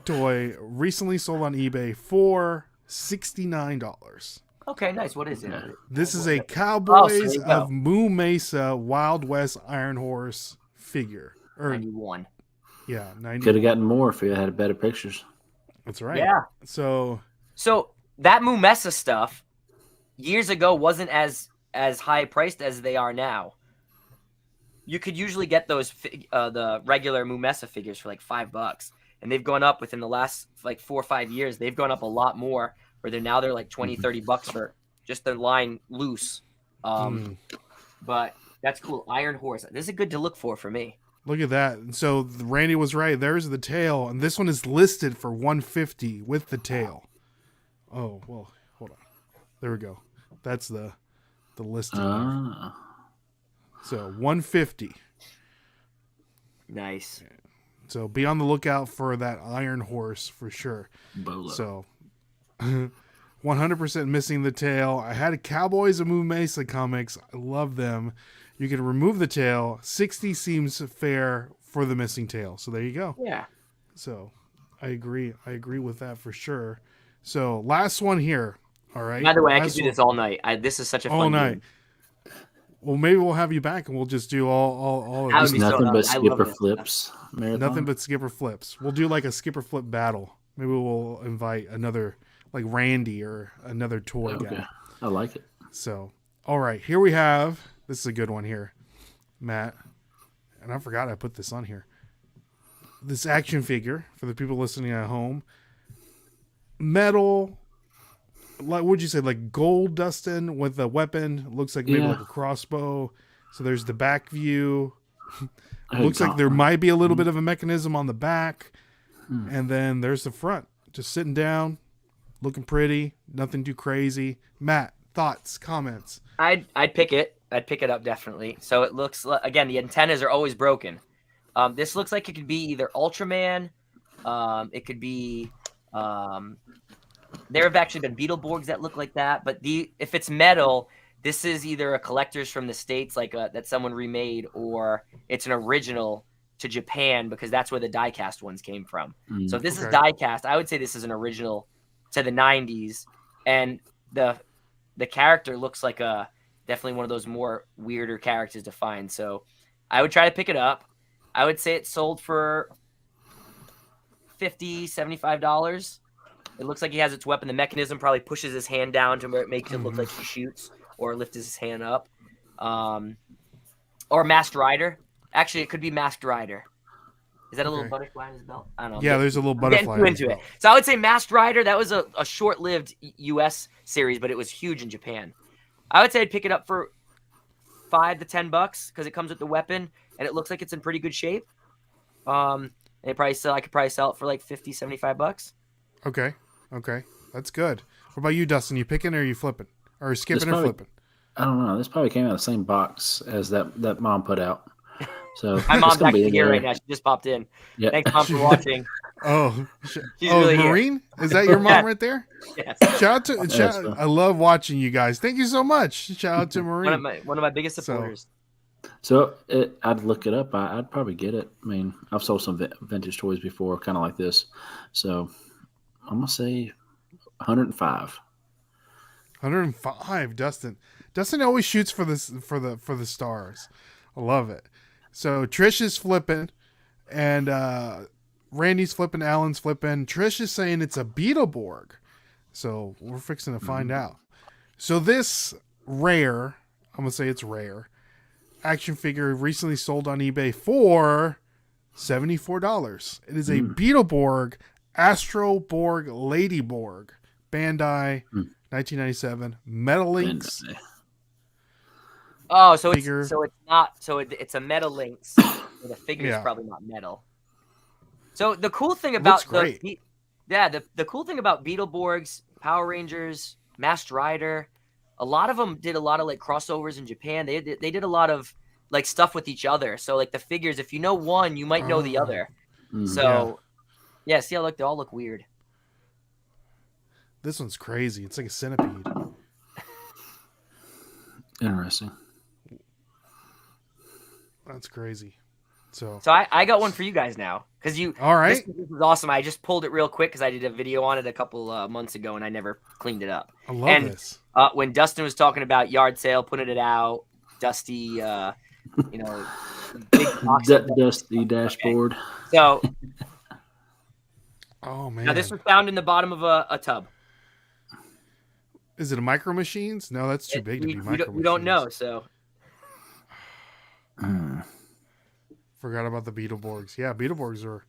toy recently sold on eBay for $69. Okay, nice. What is it? This is a Cowboys of Moo Mesa Wild West Iron Horse figure. 91. Yeah, 90. Could have gotten more if you had better pictures. That's right. Yeah. So that Moo Mesa stuff years ago wasn't as high priced as they are now. You could usually get those the regular Moo Mesa figures for like $5, and they've gone up within the last like 4 or 5 years. They've gone up a lot more. Where they're like $20, $30 for just the line loose. But that's cool. Iron Horse. This is good to look for me. Look at that. So Randy was right. There's the tail, and this one is listed for $150 with the tail. Oh well, hold on. There we go. That's the listing. So $150. Nice. So be on the lookout for that Iron Horse for sure. Bolo. So 100% missing the tail. I had a Cowboys of Moo Mesa comics. I love them. You can remove the tail. $60 seems fair for the missing tail. So there you go. Yeah. So I agree. I agree with that for sure. So last one here. All right. By the way, I could do this all night. This is such a fun all night. game. Well, maybe we'll have you back and we'll just do all of That this. would be Nothing but I love skipper this. flips. Marathon. Nothing but skipper flips. We'll do like a skipper flip battle. Maybe we'll invite another like Randy or another toy guy. I like it. So, all right, here we have, this is a good one here. Matt, and I forgot I put this on here. This action figure for the people listening at home. Metal, like what'd you say, like gold, Dustin, with a weapon. Looks like maybe like a crossbow. So there's the back view. Looks like there might be a little bit of a mechanism on the back. And then there's the front. Just sitting down, looking pretty, nothing too crazy. Matt, thoughts, comments? I'd pick it. I'd pick it up definitely. So it looks like, again, the antennas are always broken. This looks like it could be either Ultraman. It could be. There have actually been Beetleborgs that look like that, but if it's metal, this is either a collector's from the States, like that someone remade, or it's an original to Japan because that's where the diecast ones came from. So if this is diecast, I would say this is an original to the 90s, and the character looks like definitely one of those more weirder characters to find. So I would try to pick it up. I would say it sold for $50, $75. It looks like he has its weapon. The mechanism probably pushes his hand down to where it makes it look like he shoots, or lifts his hand up. Or Masked Rider. Actually, it could be Masked Rider. Is that a little butterfly in his belt? I don't know. Yeah, there's a little butterfly. I'm getting too into it. So I would say Masked Rider. That was a short-lived U.S. series, but it was huge in Japan. I would say I'd pick it up for $5 to $10 because it comes with the weapon and it looks like it's in pretty good shape. I could probably sell it for like $50, $75. Okay, that's good. What about you, Dustin? You picking or are you flipping, or skipping or flipping? I don't know. This probably came out of the same box as that mom put out. So my mom's actually here right now. She just popped in. Yeah. Thanks, Mom, for watching. She's really Maureen? Is that your mom right there? Yes. I love watching you guys. Thank you so much. Shout out to Maureen. One of my biggest supporters. So I'd look it up. I'd probably get it. I mean, I've sold some vintage toys before, kind of like this. So I'm gonna say 105. 105, Dustin. Dustin always shoots for the stars. I love it. So Trish is flipping, and Randy's flipping, Alan's flipping. Trish is saying it's a Beetleborg. So we're fixing to find out. So this rare, I'm gonna say it's rare, action figure recently sold on eBay for $74. It is a Beetleborg Astroborg Ladyborg, Bandai, 1997, Metal Links. Oh, so figure. it's a Metal Links. So the figure is probably not metal. So the cool thing about the cool thing about Beetleborgs, Power Rangers, Masked Rider, a lot of them did a lot of like crossovers in Japan. They did a lot of like stuff with each other. So like the figures, if you know one, you might know the other. So see how they all look weird. This one's crazy. It's like a centipede. Interesting. That's crazy. So I got one for you guys now because all right. This is awesome. I just pulled it real quick because I did a video on it a couple months ago and I never cleaned it up. I love this. When Dustin was talking about yard sale, putting it out, dusty, big box dusty dashboard. Okay. So, oh man, now this was found in the bottom of a tub. Is it a Micro Machines? No, that's too big to be Micro Machines. We don't know, so. Forgot about the Beetleborgs. Yeah, Beetleborgs are.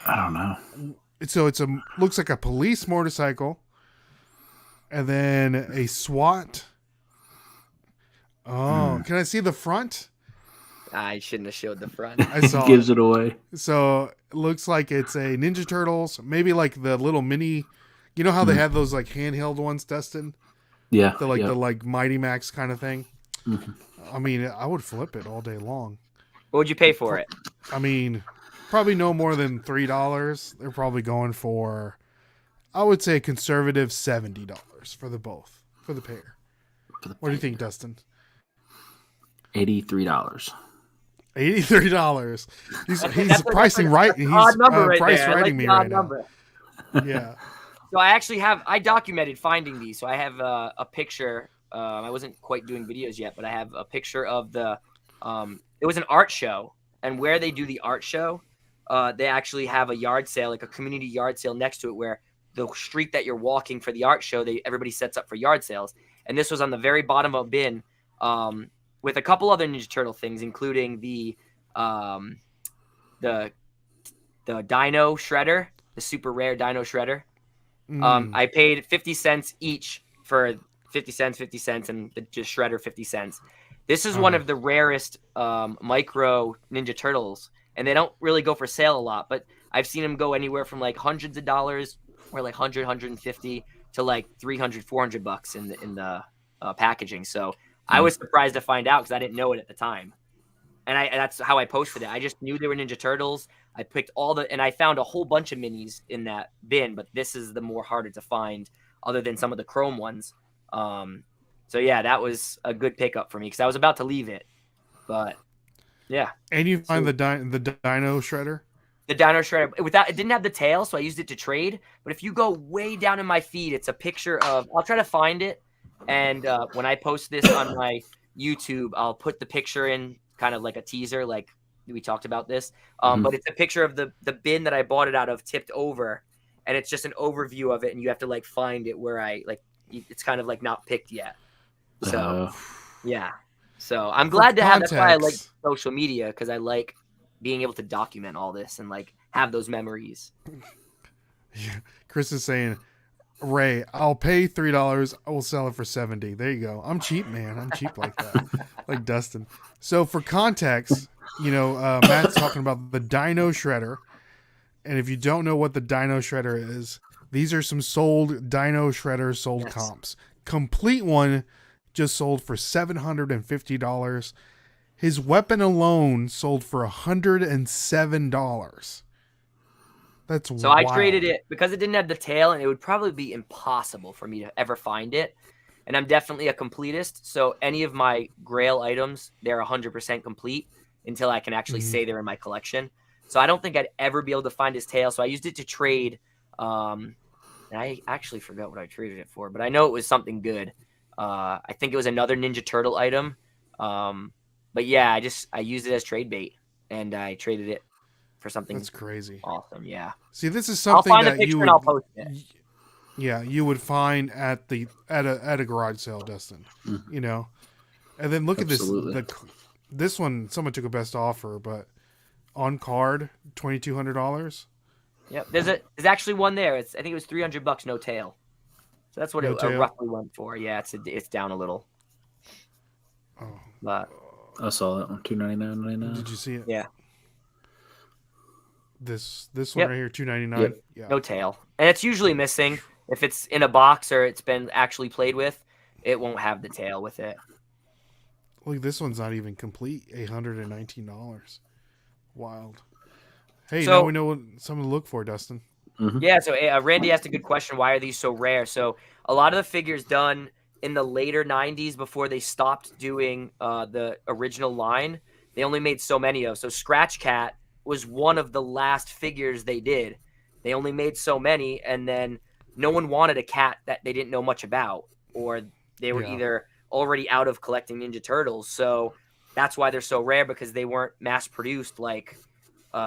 I don't know. So looks like a police motorcycle, and then a SWAT. Oh, can I see the front? I shouldn't have showed the front. I saw. Gives it away. So it looks like it's a Ninja Turtles, maybe like the little mini. You know how they had those like handheld ones, Dustin? Yeah. The like Mighty Max kind of thing. I mean, I would flip it all day long. What would you pay for it? I mean, probably no more than $3. They're probably going for, I would say, a conservative $70 for the pair. What do you think, Dustin? $83. $83. He's pricing right. He's price writing me right now. Yeah. So I documented finding these. So I have a picture. I wasn't quite doing videos yet, but I have a picture of it was an art show, and where they do the art show, they actually have a yard sale, like a community yard sale next to it, where the street that you're walking for the art show, everybody sets up for yard sales. And this was on the very bottom of a bin. with a couple other Ninja Turtle things, including the Dino Shredder, the super rare Dino Shredder. I paid 50 cents each for 50 cents, and the just Shredder 50 cents. This is one of the rarest micro Ninja Turtles, and they don't really go for sale a lot, but I've seen them go anywhere from like hundreds of dollars or like 100, 150 to like 300, 400 bucks in the packaging. So I was surprised to find out because I didn't know it at the time. And that's how I posted it. I just knew they were Ninja Turtles. I picked and I found a whole bunch of minis in that bin, but this is the more harder to find other than some of the chrome ones. So yeah, that was a good pickup for me because I was about to leave it, but yeah. And you find the Dino Shredder? The Dino Shredder, it didn't have the tail, so I used it to trade. But if you go way down in my feed, it's a picture of, I'll try to find it. And when I post this on my YouTube, I'll put the picture in kind of like a teaser, like we talked about this. But it's a picture of the bin that I bought it out of tipped over. And it's just an overview of it. And you have to like find it where it's kind of like not picked yet. So, yeah. So I'm glad to have, that's why I like social media, because I like being able to document all this and like have those memories. Yeah. Chris is saying, Ray, I'll pay $3. I will sell it for $70. There you go. I'm cheap, man. I'm cheap like that. Like Dustin. So for context, Matt's talking about the Dino Shredder. And if you don't know what the Dino Shredder is, these are some sold Dino Shredder sold comps. Complete one just sold for $750. His weapon alone sold for $107. That's so wild. I traded it because it didn't have the tail, and it would probably be impossible for me to ever find it. And I'm definitely a completist, so any of my Grail items, they're 100% complete until I can actually say they're in my collection. So I don't think I'd ever be able to find his tail. So I used it to trade. And I actually forgot what I traded it for, but I know it was something good. I think it was another Ninja Turtle item. But yeah, I used it as trade bait, and I traded it for something. That's crazy. Awesome. Yeah. See, this is something I'll find that the picture you would, and I'll post it. Yeah, you would find at a garage sale, Dustin. And then look Absolutely. at this one. Someone took a best offer, but on card $2,200. Yep. There's actually one there. I think it was $300, no tail. So that's what it roughly went for. Yeah, it's down a little. Oh. But I saw that one, $299.99. Did you see it? Yeah. This one right here, $299. Yep. Yeah. No tail, and it's usually missing. If it's in a box or it's been actually played with, it won't have the tail with it. Look, this one's not even complete. $819. Wild. Hey, now we know what something to look for, Dustin. Yeah, so Randy asked a good question. Why are these so rare? So a lot of the figures done in the later 90s before they stopped doing the original line, they only made so many of. So Scratch Cat was one of the last figures they did. They only made so many, and then no one wanted a cat that they didn't know much about, or they were either already out of collecting Ninja Turtles. So that's why they're so rare, because they weren't mass produced like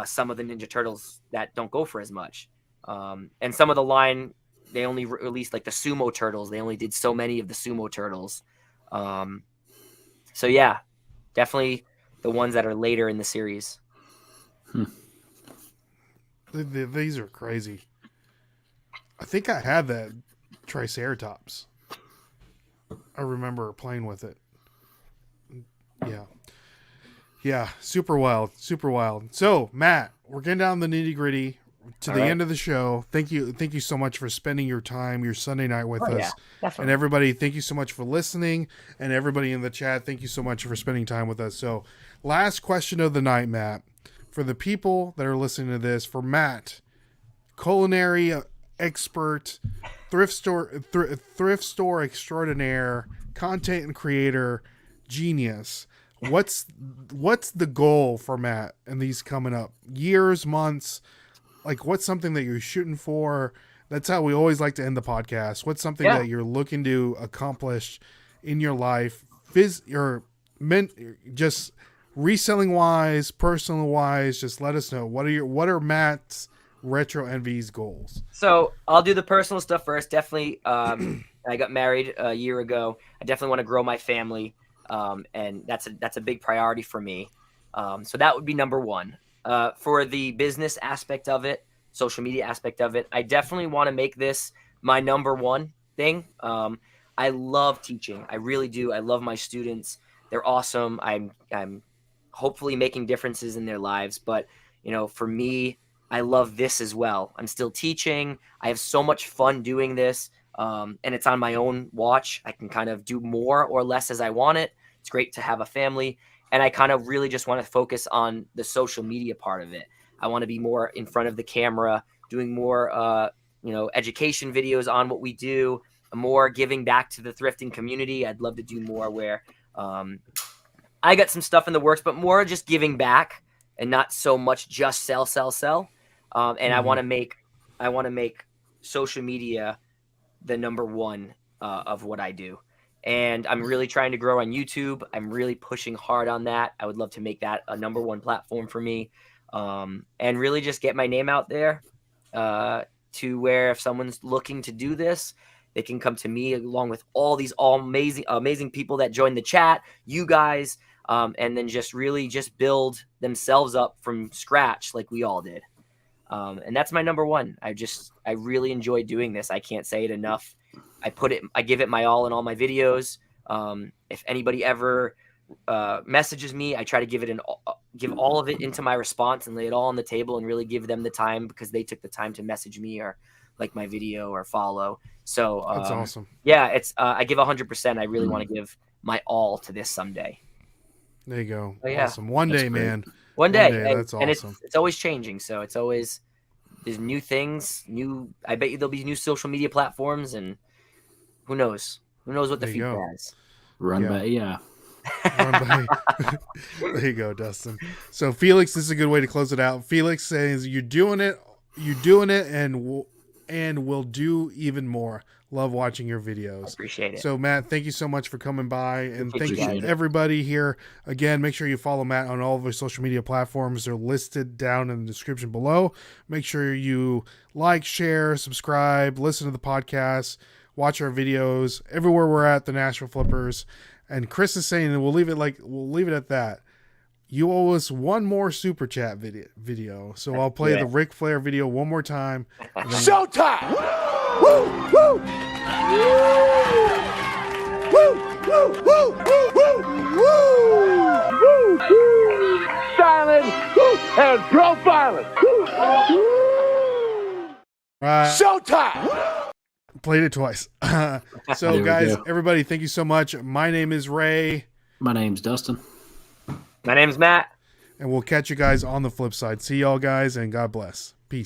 some of the Ninja Turtles that don't go for as much. And some of the line, they only released like the Sumo Turtles. They only did so many of the Sumo Turtles. So yeah, definitely the ones that are later in the series. These are crazy. I think I had that Triceratops. I remember playing with it. Yeah, super wild. So, Matt, we're getting down the nitty gritty to the end of the show. Thank you so much for spending your time, your Sunday night with us. Yeah, and everybody, thank you so much for listening. And everybody in the chat, thank you so much for spending time with us. So, last question of the night, Matt. For the people that are listening to this, for Matt, culinary expert, thrift store extraordinaire, content and creator, genius. What's the goal for Matt and these coming up years, months? Like, what's something that you're shooting for? That's how we always like to end the podcast. What's something that you're looking to accomplish in your life, just reselling wise, personal wise? Just let us know. What are Matt's Retro Envy's goals? So I'll do the personal stuff first. Definitely, I got married a year ago. I definitely want to grow my family. and that's a big priority for me. So that would be number one. For the business aspect of it, social media aspect of it, I definitely want to make this my number one thing. I love teaching. I really do. I love my students. They're awesome. I'm hopefully making differences in their lives. But, for me, I love this as well. I'm still teaching. I have so much fun doing this. And it's on my own watch. I can kind of do more or less as I want it. It's great to have a family. And I kind of really just want to focus on the social media part of it. I want to be more in front of the camera, doing more, education videos on what we do, more giving back to the thrifting community. I'd love to do more where I got some stuff in the works, but more just giving back and not so much just sell. And I want to make social media the number one of what I do. And I'm really trying to grow on YouTube. I'm really pushing hard on that. I would love to make that a number one platform for me, and really just get my name out there to where if someone's looking to do this, they can come to me along with all these amazing people that join the chat, you guys, and then just really just build themselves up from scratch like we all did. And that's my number one. I really enjoy doing this. I can't say it enough. I give it my all in all my videos. If anybody ever messages me, I try to give all of it into my response and lay it all on the table and really give them the time because they took the time to message me or like my video or follow. So that's awesome. Yeah, it's I give 100%. I really want to give my all to this someday. There you go. Oh, yeah. Awesome. One day, man. One day. That's awesome. And it's always changing. So it's always there's new things. I bet you there'll be new social media platforms, and who knows? Who knows what the future has? Run by AI. There you go, Dustin. So Felix, this is a good way to close it out. Felix says you're doing it, and we'll do even more. Love watching your videos. I appreciate it. So Matt, thank you so much for coming by, and thank you Appreciate it. everybody here. Again, make sure you follow Matt on all of his social media platforms. They're listed down in the description below. Make sure you like, share, subscribe, listen to the podcast, watch our videos everywhere we're at, the Nashville Flippers. And Chris is saying, and we'll leave it at that. You owe us one more super chat video. So I'll play the Ric Flair video one more time. Showtime! Woo! Woo! Woo! Woo! Woo! Woo! Woo! Woo! Silent and profiling. Right. Showtime! Played it twice. So There we guys, go. everybody, thank you so much. My name is Ray. My name's Dustin. My name's Matt. And we'll catch you guys on the flip side. See y'all guys, and God bless. Peace.